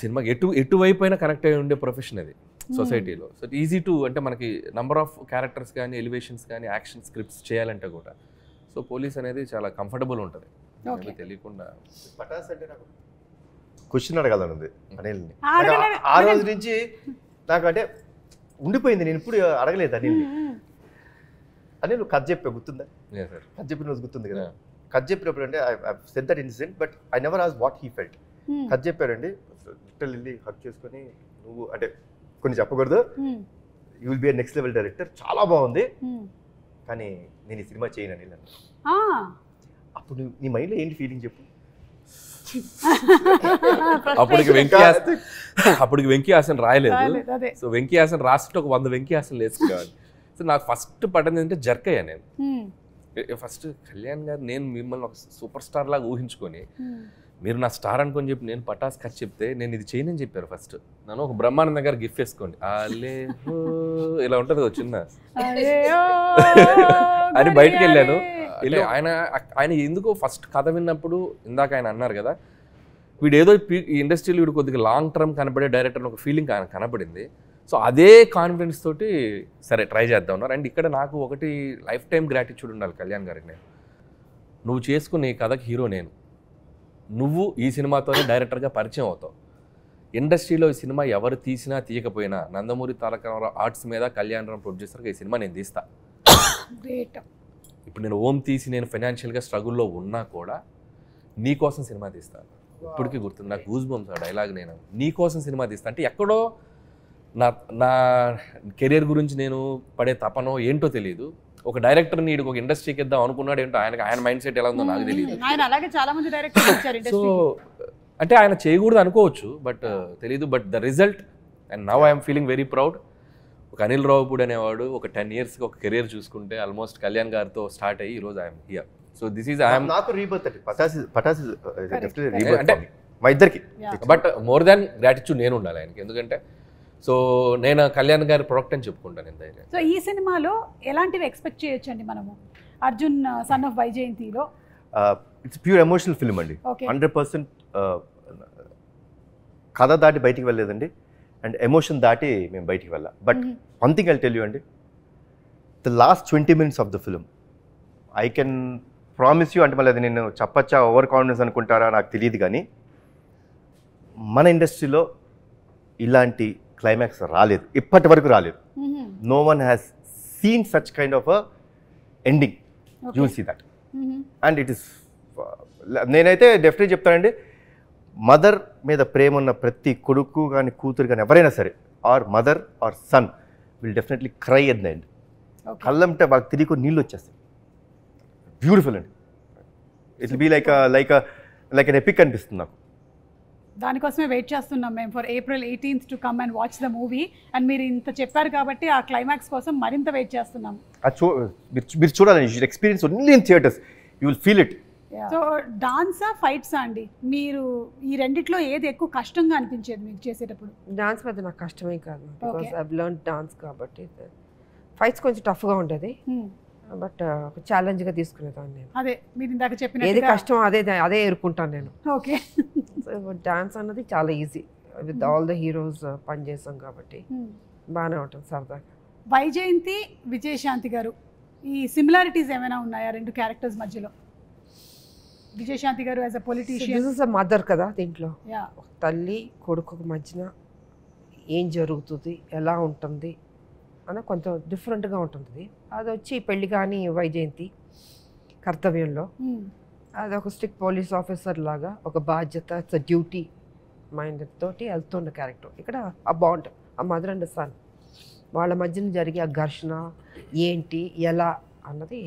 సినిమాకి ఎటువైపు అయినా కనెక్ట్ అయి ఉండే ప్రొఫెషన్ అది సొసైటీలో. సో ఈజీ టు అంటే మనకి నంబర్ ఆఫ్ క్యారెక్టర్స్ కానీ ఎలివేషన్స్ కానీ యాక్షన్ స్క్రిప్ట్స్ చేయాలంటే కూడా సో పోలీస్ అనేది చాలా కంఫర్టబుల్ ఉంటుంది. తెలియకుండా పటాస్ అంటే నాకు క్వశ్చన్ అడగాలని ఉంది అనిల్ని. ఆ రోజు నుంచి నాకు అంటే ఉండిపోయింది, నేను ఇప్పుడు అడగలేదు అనిల్ని. అనిల్ కథ చెప్పే గుర్తుందా? కథ చెప్పిన రోజు గుర్తుంది కదా. కథ చెప్పినప్పుడు అంటే I said that incident but I never asked what he felt. కథ చెప్పారండి, లిటిల్ వెళ్ళి హక్ చేసుకొని నువ్వు అంటే కొన్ని చెప్పకూడదు, you will be next level director, చాలా బాగుంది కానీ నేను ఈ సినిమా చేయను అనిల్ అన్న. అప్పుడు నీ మైండ్లో ఏంటి ఫీలింగ్ చెప్పు? అప్పటికి వెంకీ హాసన్ రాయలేదు. సో వెంకీ హాసన్ రాస్తుంటే ఒక 100 వెంకీ హాసన్ వేసుకోవాలి. సో నాకు ఫస్ట్ పడింది అంటే జర్క్ అయ్యా నేను. ఫస్ట్ కళ్యాణ్ గారు నేను మిమ్మల్ని ఒక సూపర్ స్టార్ లాగా ఊహించుకొని మీరు నా స్టార్ అనుకొని చెప్పి నేను పటాస్ ఖర్చు చెప్తే నేను ఇది చేయనని చెప్పారు. ఫస్ట్ నన్ను ఒక బ్రహ్మానందం గారు గిఫ్ట్ వేసుకోండి అలే ఇలా ఉంటుంది చిన్న అని బయటకు వెళ్ళాను. ఆయన ఎందుకో ఫస్ట్ కథ విన్నప్పుడు ఇందాక ఆయన అన్నారు కదా, వీడు ఏదో ఈ ఇండస్ట్రీలో వీడు కొద్దిగా లాంగ్ టర్మ్ కనబడే డైరెక్టర్ ఒక ఫీలింగ్ ఆయన కనబడింది. సో అదే కాన్ఫిడెన్స్ తోటి సరే ట్రై చేద్దాం ఉన్నారు. అండ్ ఇక్కడ నాకు ఒకటి లైఫ్ టైం గ్రాటిట్యూడ్ ఉండాలి కళ్యాణ్ గారికి. నేను నువ్వు చేసుకున్న ఈ కథకి హీరో నేను, నువ్వు ఈ సినిమాతోనే డైరెక్టర్గా పరిచయం అవుతావు. ఇండస్ట్రీలో ఈ సినిమా ఎవరు తీసినా తీయకపోయినా నందమూరి తారక రామారావు ఆర్ట్స్ మీద కళ్యాణ్ రామ్ ప్రొడ్యూసర్గా ఈ సినిమా నేను తీస్తా. ఇప్పుడు నేను ఓం తీసి నేను ఫైనాన్షియల్గా స్ట్రగుల్లో ఉన్నా కూడా నీ కోసం సినిమా తీస్తాను. ఇప్పటికీ గుర్తుంది నాకు గూస్ బంప్స్ ఆ డైలాగ్. నేను నీ కోసం సినిమా తీస్తా అంటే ఎక్కడో నా కెరీర్ గురించి నేను పడే తపనో ఏంటో తెలియదు. ఒక డైరెక్టర్ నీడు ఒక ఇండస్ట్రీకి ఇద్దాం అనుకున్నాడు ఏంటో, ఆయన మైండ్ సెట్ ఎలా ఉందో నాకు తెలియదు. సో అంటే ఆయన చేయకూడదు అనుకోవచ్చు, బట్ తెలీదు. But the result and now I'm feeling very proud. ఒక అనిల్ రావుపూడి అనేవాడు ఒక 10 yearsకి ఒక కెరీర్ చూసుకుంటే ఆల్మోస్ట్ కళ్యాణ్ గారితో స్టార్ట్ అయ్యి ఈరోజు I'm here. So this is I'm నాకు రీబర్త్ అంటే పటాస్ రీబర్త్ మా ఇద్దరికి. బట్ మోర్ దాన్ గ్రాటిట్యూడ్ నేను ఉండాలి ఆయనకి, ఎందుకంటే సో నేను కళ్యాణ్ గారి ప్రొడక్ట్ అని చెప్పుకుంటాను నేను ధైర్యం. సో ఈ సినిమాలో ఎలాంటివి ఎక్స్పెక్ట్ చేయొచ్చండి మనము అర్జున్ సన్ ఆఫ్ వైజయంతిలో? ఇట్స్ ప్యూర్ ఎమోషనల్ ఫిల్మ్ అండి. 100% కథ దాటి బయటికి వెళ్ళలేదండి, అండ్ ఎమోషన్ దాటి మేము బయటికి వెళ్ళాం. But one thing I tell you అండి, the last 20 minutes of the film I can promise you, అంటే మళ్ళీ అది నేను చెప్పచ్చా ఓవర్ కాన్ఫిడెన్స్ అనుకుంటారా నాకు తెలియదు, కానీ మన ఇండస్ట్రీలో ఇలాంటి క్లైమాక్స్ రాలేదు, ఇప్పటి వరకు రాలేదు. No one has seen such kind of a ending. You see that and it is, నేనైతే డెఫినెట్గా చెప్తానండి, మదర్ మీద ప్రేమ ఉన్న ప్రతి కొడుకు కానీ కూతురు కానీ ఎవరైనా సరే, or mother or son will definitely cry at the end. కళ్ళంటే వాళ్ళకి తిరిగి నీళ్ళు వచ్చేస్తాయి. బ్యూటిఫుల్ అండి. It will be like an epic అనిపిస్తుంది నాకు. దానికోసమే వెయిట్ చేస్తున్నాం మేము for April 18th to come and watch the movie. And మీరు ఇంత చెప్పారు కాబట్టి ఆ క్లైమాక్స్ కోసం మరింత వెయిట్ చేస్తున్నాం. మీరు చూడాలి, you should experience only in theatres, you will feel it. So డాన్సా ఫైట్సా అండి, మీరు ఈ రెండిట్లో ఏది ఎక్కువ కష్టంగా అనిపించేది మీకు చేసేటప్పుడు? డాన్స్ పెద్ద నాకు కష్టమే కాదు, బికాస్ ఐ లెర్న్ డాన్స్ కాబట్టి. ఫైట్స్ కొంచెం టఫ్గా ఉంటుంది, బట్ ఒక ఛాలెంజ్గా తీసుకునేదాన్ని నేను. అదే మీరు ఇందాక చెప్పిన ఏది కష్టం అదే ఎదుర్కొంటాను నేను. ఓకే. సో డాన్స్ అన్నది చాలా easy, with all the heroes పనిచేస్తాం కాబట్టి బాగానే ఉంటుంది సరదాగా. వైజయంతి విజయశాంతి గారు, ఈ సిమిలారిటీస్ ఏమైనా ఉన్నాయా రెండు క్యారెక్టర్స్ మధ్యలో? విజయశాంతి గారు as a politician, this is a mother కదా, దీంట్లో తల్లి కొడుకు మధ్యన ఏం జరుగుతుంది, ఎలా ఉంటుంది అని కొంచెం డిఫరెంట్గా ఉంటుంది. అది వచ్చి పెళ్లి కానీ వైజయంతి కర్తవ్యంలో అది ఒక స్ట్రిక్ట్ పోలీస్ ఆఫీసర్ లాగా ఒక బాధ్యత, ఇట్స్ అ డ్యూటీ మైండ్ తోటి వెళ్తున్న క్యారెక్టర్. ఇక్కడ ఆ బాండ్, ఆ మదర్ అండ్ సన్ వాళ్ళ మధ్యన జరిగే ఆ ఘర్షణ ఏంటి ఎలా అన్నది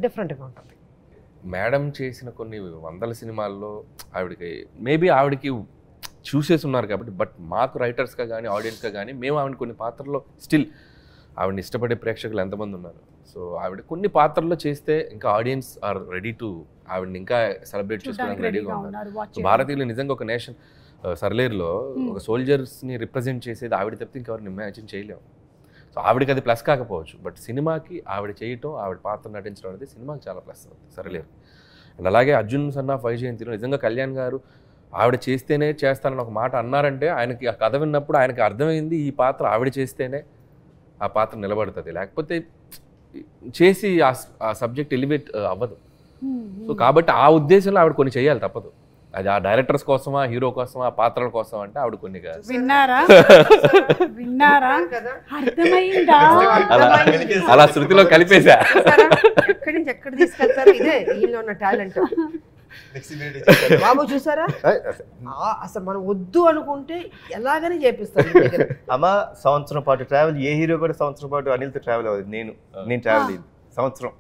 డిఫరెంట్గా ఉంటుంది. మేడం చేసిన కొన్ని వందల సినిమాల్లో ఆవిడకి చూసేసి ఉన్నారు కాబట్టి, బట్ మాకు రైటర్స్గా కానీ ఆడియన్స్గా కానీ మేము ఆవిడ కొన్ని పాత్రల్లో స్టిల్ ఆవిడని ఇష్టపడే ప్రేక్షకులు ఎంతమంది ఉన్నారు. సో ఆవిడ కొన్ని పాత్రల్లో చేస్తే ఇంకా ఆడియన్స్ ఆర్ రెడీ టు ఆవిడని ఇంకా సెలబ్రేట్ చేసుకోవడానికి రెడీగా ఉన్నారు. సో భారతీయులు నిజంగా ఒక నేషన్, సర్లేరులో ఒక సోల్జర్స్ని రిప్రజెంట్ చేసేది ఆవిడ తప్పితే ఇంకెవరిని ఇమాజిన్ చేయలేము. సో ఆవిడకి అది ప్లస్ కాకపోవచ్చు, బట్ సినిమాకి ఆవిడ చేయటం, ఆవిడ పాత్ర నటించడం అనేది సినిమాకి చాలా ప్లస్ అవుతుంది సర్లేరు. అండ్ అలాగే అర్జున్ సన్ ఆఫ్ వైజయంతిలో నిజంగా కళ్యాణ్ గారు ఆవిడ చేస్తేనే చేస్తానని ఒక మాట అన్నారంటే ఆయనకి ఆ కథ విన్నప్పుడు ఆయనకి అర్థమైంది ఈ పాత్ర ఆవిడ చేస్తేనే ఆ పాత్ర నిలబడుతుంది, లేకపోతే చేసి ఆ సబ్జెక్ట్ ఎలివేట్ అవ్వదు. సో కాబట్టి ఆ ఉద్దేశంలో ఆవిడ కొన్ని చేయాలి, తప్పదు. అది ఆ డైరెక్టర్స్ కోసమా, హీరో కోసమా, ఆ పాత్రల కోసం అంటే ఆవిడ కొన్ని కాదు. విన్నారా అర్థమైందా? అలా శృతిలో కలిపేసా. ఎక్కడి నుంచి ఎక్కడ తీసుకెళ్తారు, ఇదే వీళ్ళలో ఉన్న టాలెంట్. బాబు చూసారా, అసలు మనం వద్దు అనుకుంటే ఎలాగనే చేపిస్తారు. అమ్మ సంవత్సరం పాటు ట్రావెల్, ఏ హీరో కూడా సంవత్సరం పాటు అనిల్తో ట్రావెల్ అవ్వదు. నేను ట్రావెల్ అయ్యింది సంవత్సరం,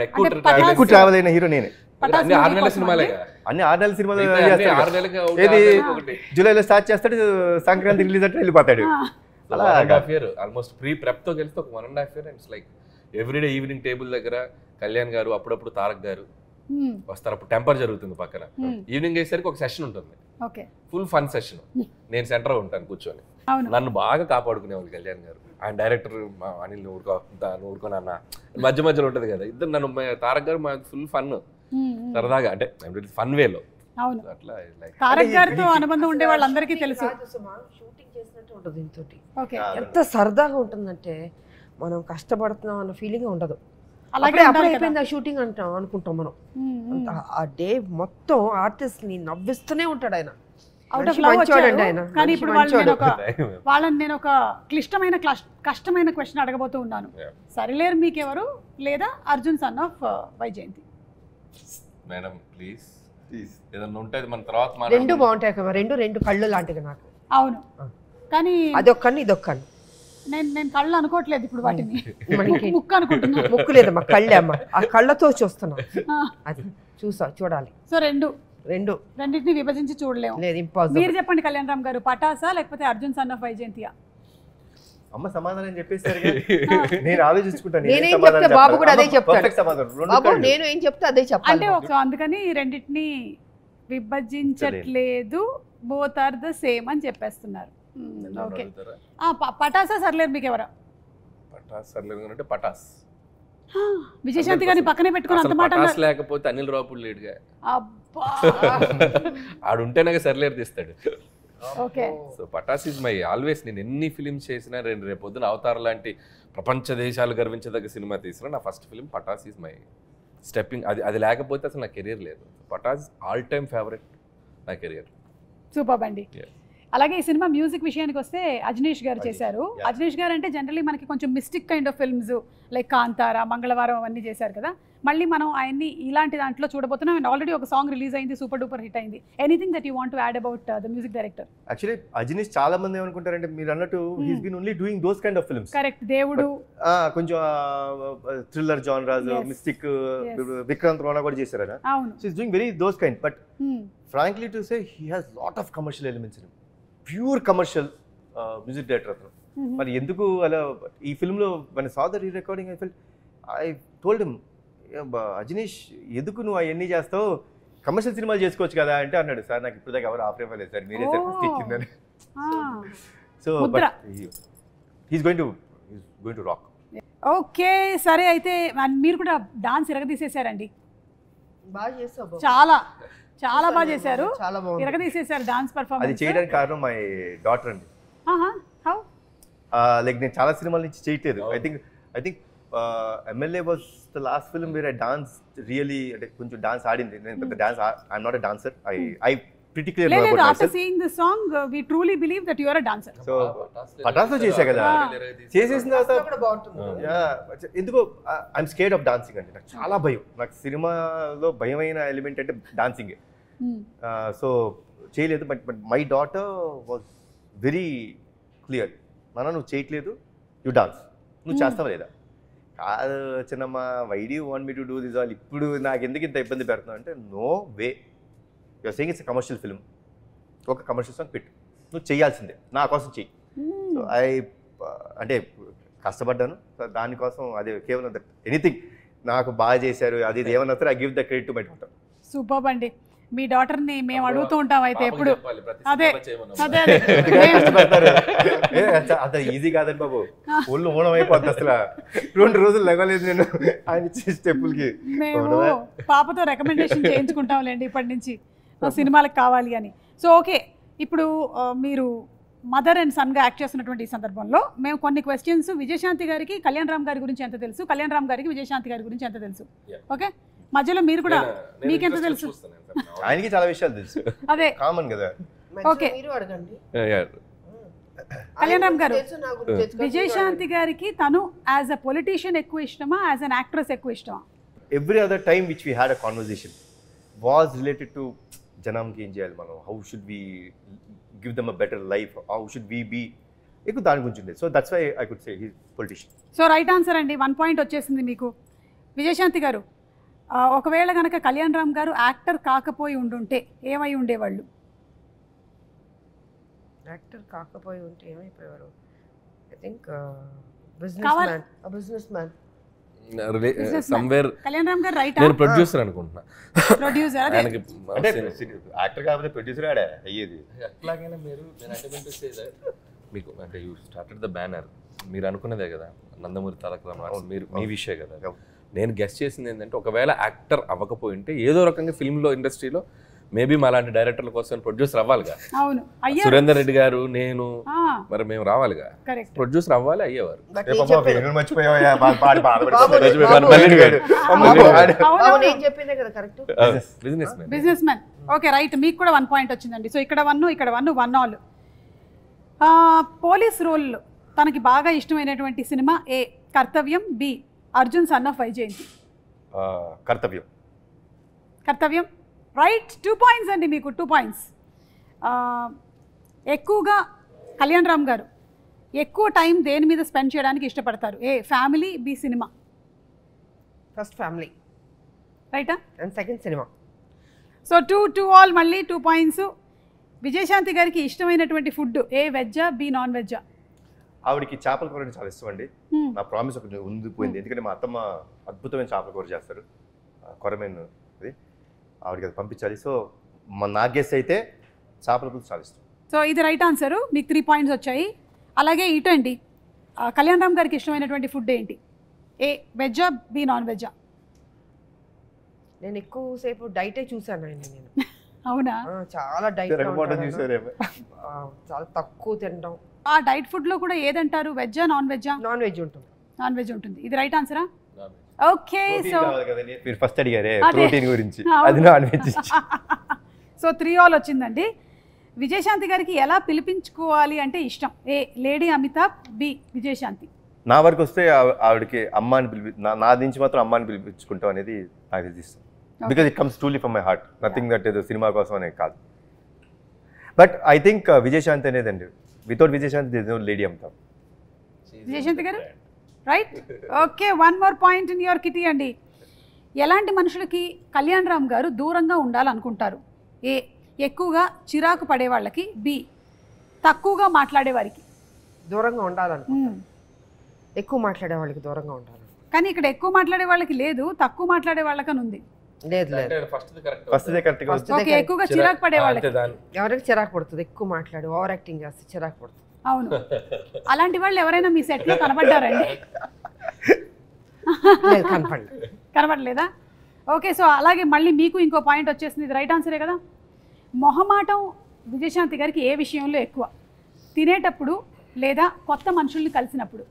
ఎక్కువ ట్రావెల్ అయిన హీరో నేనే. అన్ని 6 నెలల సినిమాలే, అన్ని 6 నెలల సినిమాలు. ఏది జూలైలో స్టార్ట్ చేస్తాడు, సంక్రాంతి రిలీజ్ అంటే వెళ్ళిపోతాడు. అలా 1.5 year ఆల్మోస్ట్ ప్రీ ప్రెప్ తో కలిసి ఒక 1.5 year. It's like everyday evening table దగ్గర కళ్యాణ్ గారు, అప్పుడప్పుడు తారక్ గారు వస్తారు. అప్పుడు టెంపర్ జరుగుతుంది పక్కన. ఈవినింగ్ అయ్యేసరికి ఒక సెషన్ ఉంటుంది, ఫుల్ ఫన్ సెషన్. నేను సెంటర్ ఉంటాను కూర్చొని. నన్ను బాగా కాపాడుకునేవాళ్ళు కళ్యాణ్ గారు. ఆయన డైరెక్టర్ అనిల్ ఊరుకోనన్న మధ్య మధ్యలో ఉంటుంది కదా, ఇద్దరు నన్ను తారక్ గారు మాకు ఫుల్ ఫన్ సరదాగా, అంటే ఫన్ వేలో అవును. అట్లా లైక్ తారక్ గారితో అనుబంధం ఉండే వాళ్ళందరికీ తెలుసు. షూటింగ్ చేసినట్టు ఉంటుంది దీంతోటి. ఓకే, ఎంత సరదాగా ఉంటుందంటే మనం కష్టపడుతున్నాం అన్న ఫీలింగ్ ఉండదు. అలాగే అప్పుడే ఉండాలి కదా. అయిపోయింది ఆ షూటింగ్ అంటాం అనుకుంటాం మనం. ఆ డే మొత్తం ఆర్టిస్ట్ ని నవ్విస్తూనే ఉంటాడు ఆయన. అవుట్ ఆఫ్ మనిషి లవ్ మంచోడండి వచ్చారు. ఆయన. కానీ మనిషి ఇప్పుడు మంచోడు. వాళ్ళని నేను ఒక కష్టమైన క్వశ్చన్ అడగబోతూ ఉన్నాను. Yeah. సరిలేరు మీకెవరు లేదా Arjun son of Vyjayanthi? Madam please Please. ఏదన్నా ఉంటే మన తర్వాత రెండు మాట్లాడుకుందాం. బాగుంటాయి కదా, రెండు కళ్ళు లాంటివి నాకు. అవును, కానీ అదొక్కని ఇదొక్కని. నేను కళ్ళు అనుకోవట్లేదు ఇప్పుడు వాటిని, మనకి ముక్కు అనుకుంటున్నా. ముక్కు లేదమ్మా, కళ్ళే అమ్మ. ఆ కళ్ళతో చూస్తున్నాం, ఆ, అది చూడాలి. సో రెండింటిని రెండింటిని విభజించి చూడలేము. లేదు, ఇంపాసిబుల్. మీరు చెప్పండి కళ్యాణ్ రామ్ గారు, పటాసా లేకపోతే అర్జున్ సన్ ఆఫ్ వైజయంతియా? అమ్మ సమాధానం చెప్పేస్తారు నేను ఆలోచించుకుంటాను. నేనేం చెప్తే బాబు కూడా అదే చెప్తాడు. పర్ఫెక్ట్ సమాధానం. రెండు బాబు కళ్ళు. నేను ఏం చెప్తే అదే చెప్పాలి. అంటే సో అందుకని రెండింటిని విభజించట్లేదు, బోత్ ఆర్ ద సేమ్ అని చెప్పేస్తున్నారు. నన్ను ఓకే, అడుగుతారా? పటాసా సర్లేరు మీకు ఎవరా? పటాస్ సర్లేదు అంటే పటాస్. విజయశాంతి గారిని పక్కనే పెట్టుకుని అంత అసలు మాట పటాస్ అన్నారు. లేకపోతే అనిల్ రావుపూడి లేడుగా. అబ్బా, ఆడుంటేనే సర్లేరు తీస్తాడు. Okay. So Patas is my always. నేను ఎన్ని ఫిలిమ్స్ చేసినా, రేపు పొద్దున అవతార్ లాంటి ప్రపంచ దేశాలు గర్వించదగ్గ సినిమా తీసినా నా first film Patas is my stepping. అది లేకపోతే అసలు నా కెరీర్ లేదు. పటాస్ ఆల్ టైమ్ ఫేవరెట్ నా కెరీర్. సూపర్ అండి. అలాగే ఈ సినిమా మ్యూజిక్ విషయానికి వస్తే అజనీష్ గారు చేశారు. Yeah. అజనీష్ గారు అంటే జనరల్లీ మనకి కొంచెం mystic kind of films like Kantara, మంగళవారం అవన్నీ చేశారు కదా. మళ్ళీ మనం ఆయన్ని ఇలాంటి దాంట్లో చూడబోతున్నాం. అండ్ ఆల్రెడీ ఒక సాంగ్ రిలీజ్ అయింది, సూపర్ డూపర్ హిట్ అయింది. Anything that you want to add about the music director? Actually Ajaneesh చాలా మంది ఏమనుకుంటారంటే మీరు అన్నట్టు he's been only doing those kind of films. Correct, దేవుడు కొంచెం థ్రిల్లర్ జానరాస్, Yes. Mystic, Yes. Vikrant Rona కూడా చేశారు ఆయన. అవును. So is doing very those kind. But frankly to say he has lot of commercial elements in him. Pure commercial music director అతను. మరి ఎందుకు అలా ఈ ఫిల్మ్లో మన saw the re recording I told him, Ajaneesh ఎందుకు నువ్వు అవన్నీ చేస్తావు, కమర్షియల్ సినిమాలు చేసుకోవచ్చు కదా అంటే అన్నాడు, సార్ నాకు ఇప్పుడు దాకా ఎవరు ఆఫర్ ఇవ్వలేదు సార్, మీరే సార్ ఫస్ట్ ఇచ్చిందని. So but he's going to rock. Okay, సరే అయితే మీరు కూడా డాన్స్ ఇరగదీసేశారండి. బాగా చేస్తావు, చాలా బాగా చేశారు, చాలా బాగుంది. ఇరగదీసేశారు డాన్స్ అది పర్ఫార్మెన్స్. చేయడానికి కారణం మై డాటర్ అండి. హౌ? లైక్ నేను చాలా సినిమాల నుంచి చేయట్లేదు. I think MLA was the last film where I dance really, అంటే కొంచెం డాన్స్ ఆడింది. నేను పెద్ద dance, I'm not a dancer. I pretty clear about లేదు, after myself. seeing the song we truly believe that you are a dancer. So పటాస్లో చేశా కదా, చేసేసిన తర్వాత కూడా బాగుంటుంది. ఎందుకో ఐఎమ్ స్కేర్డ్ ఆఫ్ డాన్సింగ్ అండి. నాకు చాలా భయం. నాకు సినిమాలో భయమైన ఎలిమెంట్ అంటే డాన్సింగే. సో చేయలేదు. But my daughter was very clear, నాన్న నువ్వు చేయట్లేదు, యూ డాన్స్, నువ్వు చేస్తావా లేదా? కాదు చిన్నమ్మ, why do you want me to do this all, ఇప్పుడు నాకు ఎందుకు ఇంత ఇబ్బంది పెడుతున్నావు అంటే, no way, you're saying it's commercial film, ఒక కమర్షియల్ సాంగ్ పెట్టు, నువ్వు చేయాల్సిందే, నా కోసం చెయ్యి. సో అంటే కష్టపడ్డాను. సో దానికోసం అదే కేవలం ఎనీథింగ్ నాకు బాగా చేశారు అది ఇది ఏమన్నా I give the credit to my daughter. Super అండి. మీ డాటర్ని మేము అడుగుతూ ఉంటాం అయితే ఎప్పుడు. అదే అదే అంత ఈజీ కాదండి బాబు, ఒళ్ళు ఊనం అయిపోద్ది అసలు. 2 రోజులు లెగలేదు నేను ఆయన ఇచ్చే స్టెప్పులకి. మేము పాపతో రికమెండేషన్ చేయించుకుంటాంలేండి ఇప్పటి నుంచి సినిమాలకు కావాలి అని. సో ఓకే, ఇప్పుడు మీరు మదర్ అండ్ సన్గా యాక్ట్ చేస్తున్నటువంటి ఈ సందర్భంలో మేము కొన్ని క్వశ్చన్స్, విజయశాంతి గారికి కళ్యాణ్ రామ్ గారి గురించి ఎంత తెలుసు, కళ్యాణ్ రామ్ గారికి విజయశాంతి గారి గురించి ఎంత తెలుసు, ఓకే మధ్యలో మీరు కూడా మీకెంత తెలుసు? ఆయనకి చాలా విషయాలు తెలుసు, అదే కామన్ కదా. ఓకే, మీరు అడగండి. కళ్యాణ్ రామ్ గారు, తెలుసు నా గురించి తెలుసు. విజయశాంతి గారికి తను యాజ్ అ పొలిటీషియన్ ఎక్కువ ఇష్టమా, యాజ్ అన్ యాక్ట్రెస్ ఎక్కువ ఇష్టమా? Every other time which we had a conversation was related to జనంకి ఏం చేయాలి మనం, how should we give them a better life, how should we be, ఎక్కువ దాని గురించి ఉంది. So that's why I could say he politician. So right answer అండి, 1 point వచ్చేసింది మీకు. విజయశాంతి గారు, ఒకవేళ కనుక కళ్యాణ్ రామ్ గారు యాక్టర్ కాకపోయి ఉండుంటే ఏమై ఉండేవాళ్ళు? యాక్టర్ కాకపోయి ఉంటే ఏమైపోయేవారు? I think businessman. Somewhere Kalyan Ram గారు రైట్ నేను ప్రొడ్యూసర్ అనుకుంటున్నా. ప్రొడ్యూసర్ అదే అంటే యాక్టర్ కాకపోతే ప్రొడ్యూసర్ ఆడే అయ్యేది. ఎట్లాగైనా మీరు మీకు అంటే యూ స్టార్టెడ్ ద బ్యానర్, మీరు అనుకున్నదే కదా నందమూరి తారక రామారావు, మీరు మీ విషయం కదా. నేను గెస్ట్ చేసింది ఏంటంటే, ఒకవేళ యాక్టర్ అవ్వకపోయింటే ఏదో రకంగా ఫిల్మ్లో ఇండస్ట్రీలో మేబీ మా లాంటి డైరెక్టర్ల కోసం ప్రొడ్యూసర్ అవ్వాలిగా. అవును అయ్యా సురేందర్ రెడ్డి గారు, నేను, మరి మేము రావాలిగా, కరెక్ట్ ప్రొడ్యూసర్ అవ్వాలి, అయ్యేవారు. మర్చిపోయా నేను చెప్పిందే కదా correct. Business man. Okay right, మీకు కూడా 1 పాయింట్ వచ్చిందండి. సో ఇక్కడ 1 ఇక్కడ 1 1 ఆల్. పోలీస్ రోల్ తనకి బాగా ఇష్టమైనటువంటి సినిమా A Kartavyam, B Arjun son of Vyjayanthi. Kartavyam. Kartavyam right, 2 points అండి మీకు, 2 పాయింట్స్. ఎక్కువగా కళ్యాణ్ రామ్ గారు ఎక్కువ టైం దేని మీద స్పెండ్ చేయడానికి ఇష్టపడతారు? A family, B cinema. First family రైటా and second cinema. So 2 all, మళ్ళీ 2 పాయింట్స్. విజయశాంతి గారికి ఇష్టమైనటువంటి ఫుడ్ ఏ వెజ్జా, బి నాన్ వెజ్జా? ఆవిడకి చేపల కూర అంటే చాలా ఇష్టం అండి. నా ప్రామిస్ ఒకటి ఉండిపోయింది, ఎందుకంటే మా అత్తమ్మ అద్భుతమైన చేపల కూర చేస్తారు, కొరమేను అది, ఆవిడకి అది పంపించాలి. సో నా గెస్ అయితే చేపల కూర చాలా ఇష్టం. సో ఇది రైట్ ఆన్సరు, మీకు 3 పాయింట్స్ వచ్చాయి. అలాగే ఇటండి, కళ్యాణ్ రామ్ గారికి ఇష్టమైనటువంటి ఫుడ్ ఏంటి? ఏ వెజ్జా, బి నాన్ వెజ్జా? నేను ఎక్కువసేపు డైటే చూసాను ఆయన. నేను అవునా? చాలా డైట్, చాలా తక్కువ తినడం. ఆ డైట్ ఫుడ్లో కూడా ఏదంటారు, వెజ్జా నాన్ వెజ్జా? నాన్ వెజ్ ఉంటుంది. నాన్ వెజ్ ఉంటుంది. ఇది రైట్ ఆన్సరా? ఓకే. సో మీరు ఫస్ట్ అడిగారే ప్రోటీన్ గురించి, అది నాన్ వెజ్. సో 3 ఆల్ వచ్చిందండి. విజయశాంతి గారికి ఎలా పిలిపించుకోవాలి అంటే ఇష్టం? ఏ లేడీ అమితాబ్, బి విజయశాంతి. నా వరకు వస్తే ఆవిడకి అమ్మ అని నా నుంచి మాత్రం అమ్మ అని పిలిపించుకుంటాం అనేది నాకు తెలిసిస్తాం. Because it comes truly from my heart, nothing that ఏదో సినిమా కోసం అనేది కాదు. బట్ ఐ థింక్ విజయశాంతి అనేదండి, without Vijayashanti there is no lady Amitabh. Vijayashanti గారు right. Okay, 1 more point in your kitty అండి. ఎలాంటి మనుషులకి కళ్యాణ్ రామ్ గారు దూరంగా ఉండాలనుకుంటారు? ఏ ఎక్కువగా చిరాకు పడే వాళ్ళకి, బి తక్కువగా మాట్లాడే వారికి. దూరంగా ఉండాలనుకుంటా. ఎక్కువ మాట్లాడే వాళ్ళకి దూరంగా ఉండాలి. కానీ ఇక్కడ ఎక్కువ మాట్లాడే వాళ్ళకి లేదు, తక్కువ మాట్లాడే వాళ్ళకని ఉంది. లేదు లేదు, ఓకే, ఎక్కువగా చిరాకు పడే వాళ్ళకి. ఎవరికి చిరాకు పడుతుంది? ఎక్కువ మాట్లాడి ఓవర్ యాక్టింగ్ చేస్తే చిరాకు పడుతుంది. అవును, అలాంటి వాళ్ళు ఎవరైనా మీ సెట్లో కనబడ్డారండి? కనబడలేదా? ఓకే, సో అలాగే మళ్ళీ మీకు ఇంకో పాయింట్ వచ్చేసింది, ఇది రైట్ ఆన్సరే కదా. మొహమాటం విజయశాంతి గారికి ఏ విషయంలో ఎక్కువ? తినేటప్పుడు లేదా కొత్త మనుషుల్ని కలిసినప్పుడు?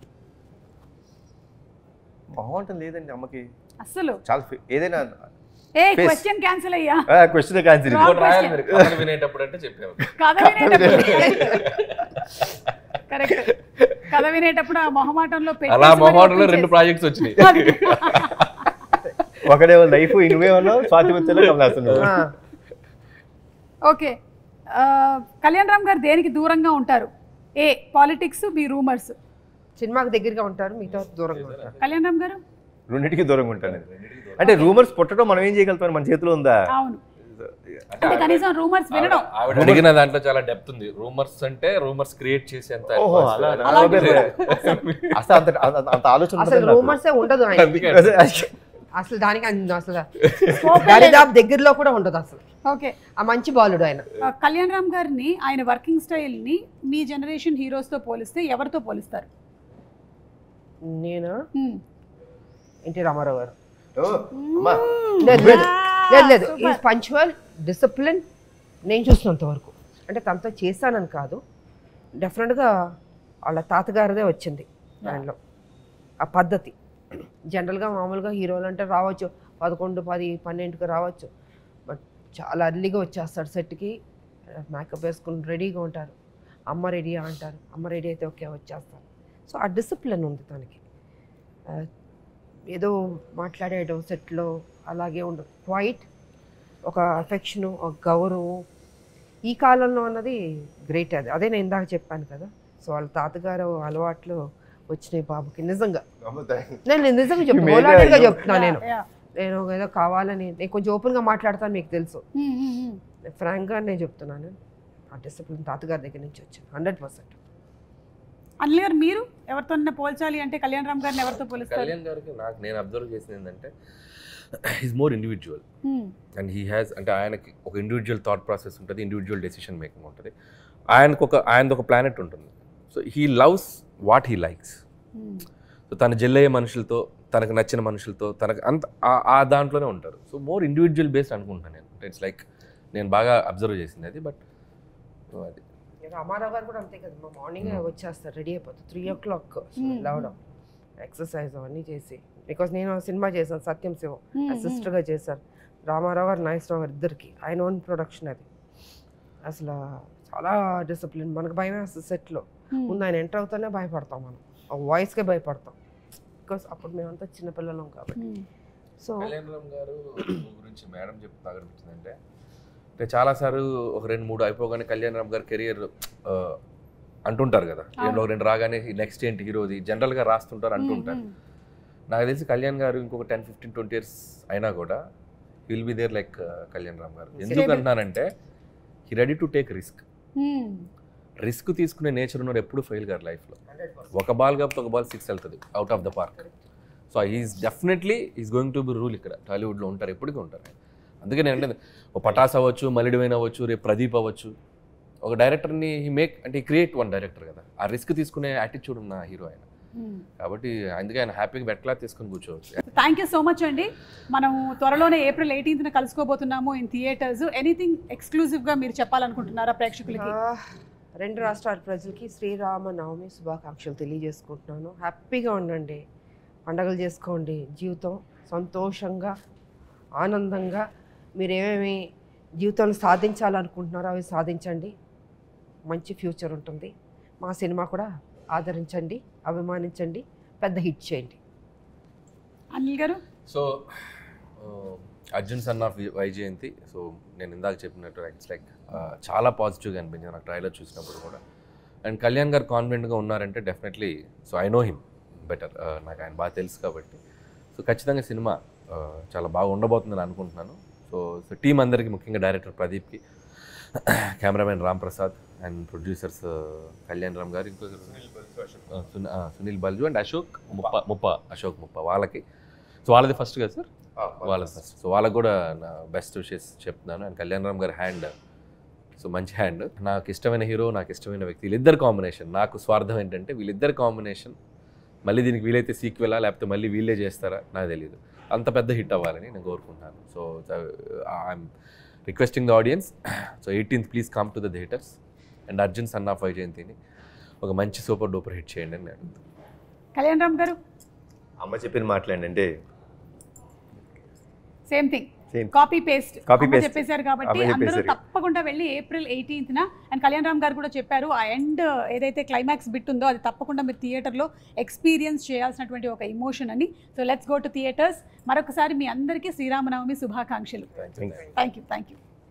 మొహమాటం లేదండి అమ్మకి అస్సలు. చాలా ఏదైనా ఏ క్వశ్చన్ క్యాన్సిల్ అయ్యా? Question cancel. కథ వినేటప్పుడు అంటే చెప్పాను. కథ వినేటప్పుడు కరెక్ట్. కథ వినేటప్పుడు ఆ మొహమాటంలో అలా మొహమాటంలో 2 ప్రాజెక్ట్స్ వచ్చినాయి. ఒకడేమో లైఫ్, ఇనువేమో స్వాతిమత్యలో కమలాసనం. ఓకే, కళ్యాణ్ రామ్ గారు దేనికి దూరంగా ఉంటారు? ఏ పాలిటిక్స్, బి రూమర్స్. సినిమాకి దగ్గరగా ఉంటారు, మిగతా దూరంగా ఉంటారు. కళ్యాణ్ రామ్ గారు రెండింటికి దూరంగా ఉంటాను. అంటే రూమర్స్ పుట్టడం మనం ఏం చేయగలుగుతాం, మన చేతిలో ఉందా? అవును, అంటే కనీసం రూమర్స్ వినడం. ఆవిడ అడిగిన దాంట్లో చాలా డెప్త్ ఉంది. రూమర్స్ అంటే రూమర్స్ క్రియేట్ చేసేంత అంత ఆలోచన. అసలు రూమర్సే ఉండదు అసలు, దానికి అసలు దరిదాపు దగ్గరలో కూడా ఉండదు అసలు. ఓకే, ఆ మంచి బాలుడు ఆయన. కళ్యాణ్ రామ్ గారిని, ఆయన వర్కింగ్ స్టైల్ని మీ జనరేషన్ హీరోస్తో పోలిస్తే ఎవరితో పోలిస్తారు? నేను ఎన్టీ రామారావు గారు. లేదు లేదు, ఈజ్ పంక్చువల్, డిసిప్లిన్. నేను చూసినంత వరకు, అంటే తనతో చేశానని కాదు, డెఫినెట్గా వాళ్ళ తాతగారిదే వచ్చింది దానిలో ఆ పద్ధతి. జనరల్గా మామూలుగా హీరోలు అంటే రావచ్చు 11, 10, 12కి రావచ్చు, బట్ చాలా అర్లీగా వచ్చేస్తాడు సెట్కి. మేకప్ వేసుకుని రెడీగా ఉంటారు. అమ్మ రెడీ అంటారు, అమ్మ రెడీ అయితే ఓకే వచ్చేస్తారు. సో ఆ డిసిప్లిన్ ఉంది తనకి. ఏదో మాట్లాడేయడం సెట్లో అలాగే ఉండదు. క్వైట్, ఒక అఫెక్షను, ఒక గౌరవం ఈ కాలంలో అన్నది గ్రేట్. అదే నేను ఇందాక చెప్పాను కదా. సో వాళ్ళ తాతగారు అలవాట్లు వచ్చినాయి బాబుకి. నిజంగా నేను నిజంగా చెప్తాను, చెప్తున్నాను. నేను ఏదో కావాలని, నేను కొంచెం ఓపెన్గా మాట్లాడతాను, మీకు తెలుసు. ఫ్రాంక్గా నేను చెప్తున్నాను, ఆ డిసిప్లిన్ తాతగారి దగ్గర నుంచి వచ్చింది 100%. అనిల్ గారు, మీరు ఎవరితో పోల్చాలి అంటే కళ్యాణ్ రామ్ గారిని ఎవరితో పోలిస్తారు? కళ్యాణ్ గారికి నాకు నేను అబ్జర్వ్ చేసింది ఏంటంటే, he's more individual and he has, అంటే ఆయనకి ఒక ఇండివిజువల్ థాట్ ప్రాసెస్ ఉంటుంది, ఇండివిజువల్ డెసిషన్ మేకింగ్ ఉంటుంది. ఆయనది ఒక ప్లానెట్ ఉంటుంది. So he loves what he likes. So తను జెల్లయ్యే మనుషులతో, తనకు నచ్చిన మనుషులతో, తనకు అంత ఆ దాంట్లోనే ఉంటారు. సో మోర్ ఇండివిజువల్ బేస్డ్ అనుకుంటాను నేను. ఇట్స్ లైక్ నేను బాగా అబ్జర్వ్ చేసింది అది. బట్ అది రామారావు గారు కూడా అంతే కదా, మా మార్నింగ్ వచ్చేస్తారు, రెడీ అయిపోతారు 3 o'clock లేవడం, ఎక్సర్సైజ్ అవన్నీ చేసి. బికాస్ నేను సినిమా చేశాను సత్యం శివం, సిస్టర్గా చేశాను. రామారావు గారు నాగేశ్వరరావు గారు ఇద్దరికి ఆయన ఓన్ ప్రొడక్షన్ అది. అసలు చాలా డిసిప్లిన్. మనకు భయం అసలు సెట్లో ముందు ఆయన ఎంటర్ అవుతానే భయపడతాం, మనం ఆ వాయిస్కే భయపడతాం. బికాస్ అప్పుడు మేమంతా చిన్నపిల్లలం కాబట్టి. సో కళ్యాణ్ రామ్ గారు గురించి మేడం చెప్తే అనిపించిందంటే, అంటే చాలాసార్లు ఒక 2-3 అయిపోగానే కళ్యాణ్ రామ్ గారి కెరియర్ అంటుంటారు కదా, ఒక 2 రాగానే నెక్స్ట్ ఏంటి హీరోది జనరల్గా రాస్తుంటారు అంటుంటారు. నాకు తెలిసి కళ్యాణ్ గారు ఇంకొక 10-15-20 years అయినా కూడా will be there like Kalyan Ram garu. ఎందుకు అంటున్నానంటే he ready to take risk తీసుకునే నేచర్ ఉన్నారు, ఎప్పుడు ఫెయిల్ గారు లైఫ్లో. ఒక బాల్ కాబట్టి ఒక బాల్ 6 వెళ్తుంది out of the park. So is definitely is going to be rule ఇక్కడ టాలీవుడ్లో ఉంటారు, ఎప్పటికీ ఉంటారు. అందుకే నేను అంటే ఒక పటాస్ అవ్వచ్చు, మలిడివైన్ అవ్వచ్చు, రేపు ప్రదీప్ అవ్వచ్చు, ఒక డైరెక్టర్ని అంటే క్రియేట్ వన్ డైరెక్టర్ కదా, ఆ రిస్క్ తీసుకునే యాటిట్యూడ్ ఉన్న హీరో ఆయన. కాబట్టి అందుకే ఆయన హ్యాపీగా బెడ్ క్లాత్ తీసుకొని కూర్చోవచ్చు. థ్యాంక్ యూ సో మచ్ అండి. మనం త్వరలోనే April 18th కలుసుకోబోతున్నాము ఇన్ థియేటర్స్. ఎనీథింగ్ ఎక్స్క్లూజివ్గా మీరు చెప్పాలనుకుంటున్నారా ప్రేక్షకులకి? 2 రాష్ట్రాల ప్రజలకి శ్రీరామనవమి శుభాకాంక్షలు తెలియజేసుకుంటున్నాను. హ్యాపీగా ఉండండి, పండగలు చేసుకోండి, జీవితం సంతోషంగా ఆనందంగా మీరు ఏమేమి జీవితంలో సాధించాలనుకుంటున్నారో అవి సాధించండి. మంచి ఫ్యూచర్ ఉంటుంది. మా సినిమా కూడా ఆదరించండి, అభిమానించండి, పెద్ద హిట్ చేయండి. అనిల్ గారు? So Arjun son of Vyjayanthi. So నేను ఇందాక చెప్పినట్టు ఇట్స్ లైక్ చాలా పాజిటివ్గా అనిపించింది నాకు ట్రైలర్ చూసినప్పుడు కూడా. అండ్ కళ్యాణ్ గారు కాన్ఫిడెంట్గా ఉన్నారంటే definitely, so I know him better, నాకు ఆయన బాగా తెలుసు కాబట్టి. సో ఖచ్చితంగా సినిమా చాలా బాగా ఉండబోతుందని అనుకుంటున్నాను. సో టీం అందరికీ, ముఖ్యంగా డైరెక్టర్ ప్రదీప్కి, cameraman Ram Prasad and producers Kalyan Ram గారు, ఇంకో సునీల్ బల్జు అండ్ అశోక్ ముప్ప వాళ్ళకి. సో వాళ్ళది ఫస్ట్ కదా సార్? వాళ్ళది ఫస్ట్. సో వాళ్ళకి కూడా నా బెస్ట్ విషెస్ చెప్తున్నాను. అండ్ కళ్యాణ్ రామ్ గారి హ్యాండ్, సో మంచి హ్యాండ్. నాకు ఇష్టమైన హీరో, నాకు ఇష్టమైన వ్యక్తి, వీళ్ళిద్దరు కాంబినేషన్. నాకు స్వార్థం ఏంటంటే వీళ్ళిద్దరు కాంబినేషన్ మళ్ళీ దీనికి వీలైతే సీక్వెలా లేకపోతే మళ్ళీ వీళ్ళే చేస్తారా నాకు తెలియదు, అంత పెద్ద హిట్ అవ్వాలని నేను కోరుకుంటున్నాను. So I'm requesting the audience, so 18th please come to the theatres and Arjun son of వైజయంతిని ఒక మంచి సూపర్ డూపర్ హిట్ చేయండి అని నేను. కళ్యాణ్ రామ్ గారు? అమ్మ చెప్పిన మాట్లాడండి, సేమ్ థింగ్, కాపీ పేస్ట్ చెప్పేశారు కాబట్టి అందరూ తప్పకుండా వెళ్ళి April 18th and Kalyan Ram గారు కూడా చెప్పారు ఆ ఎండ్ ఏదైతే క్లైమాక్స్ బిట్ ఉందో అది తప్పకుండా మీరు థియేటర్లో ఎక్స్పీరియన్స్ చేయాల్సినటువంటి ఒక ఎమోషన్ అని. So let's go to theatres. మరొకసారి మీ అందరికీ శ్రీరామనవమి శుభాకాంక్షలు. Thank you. Thank you.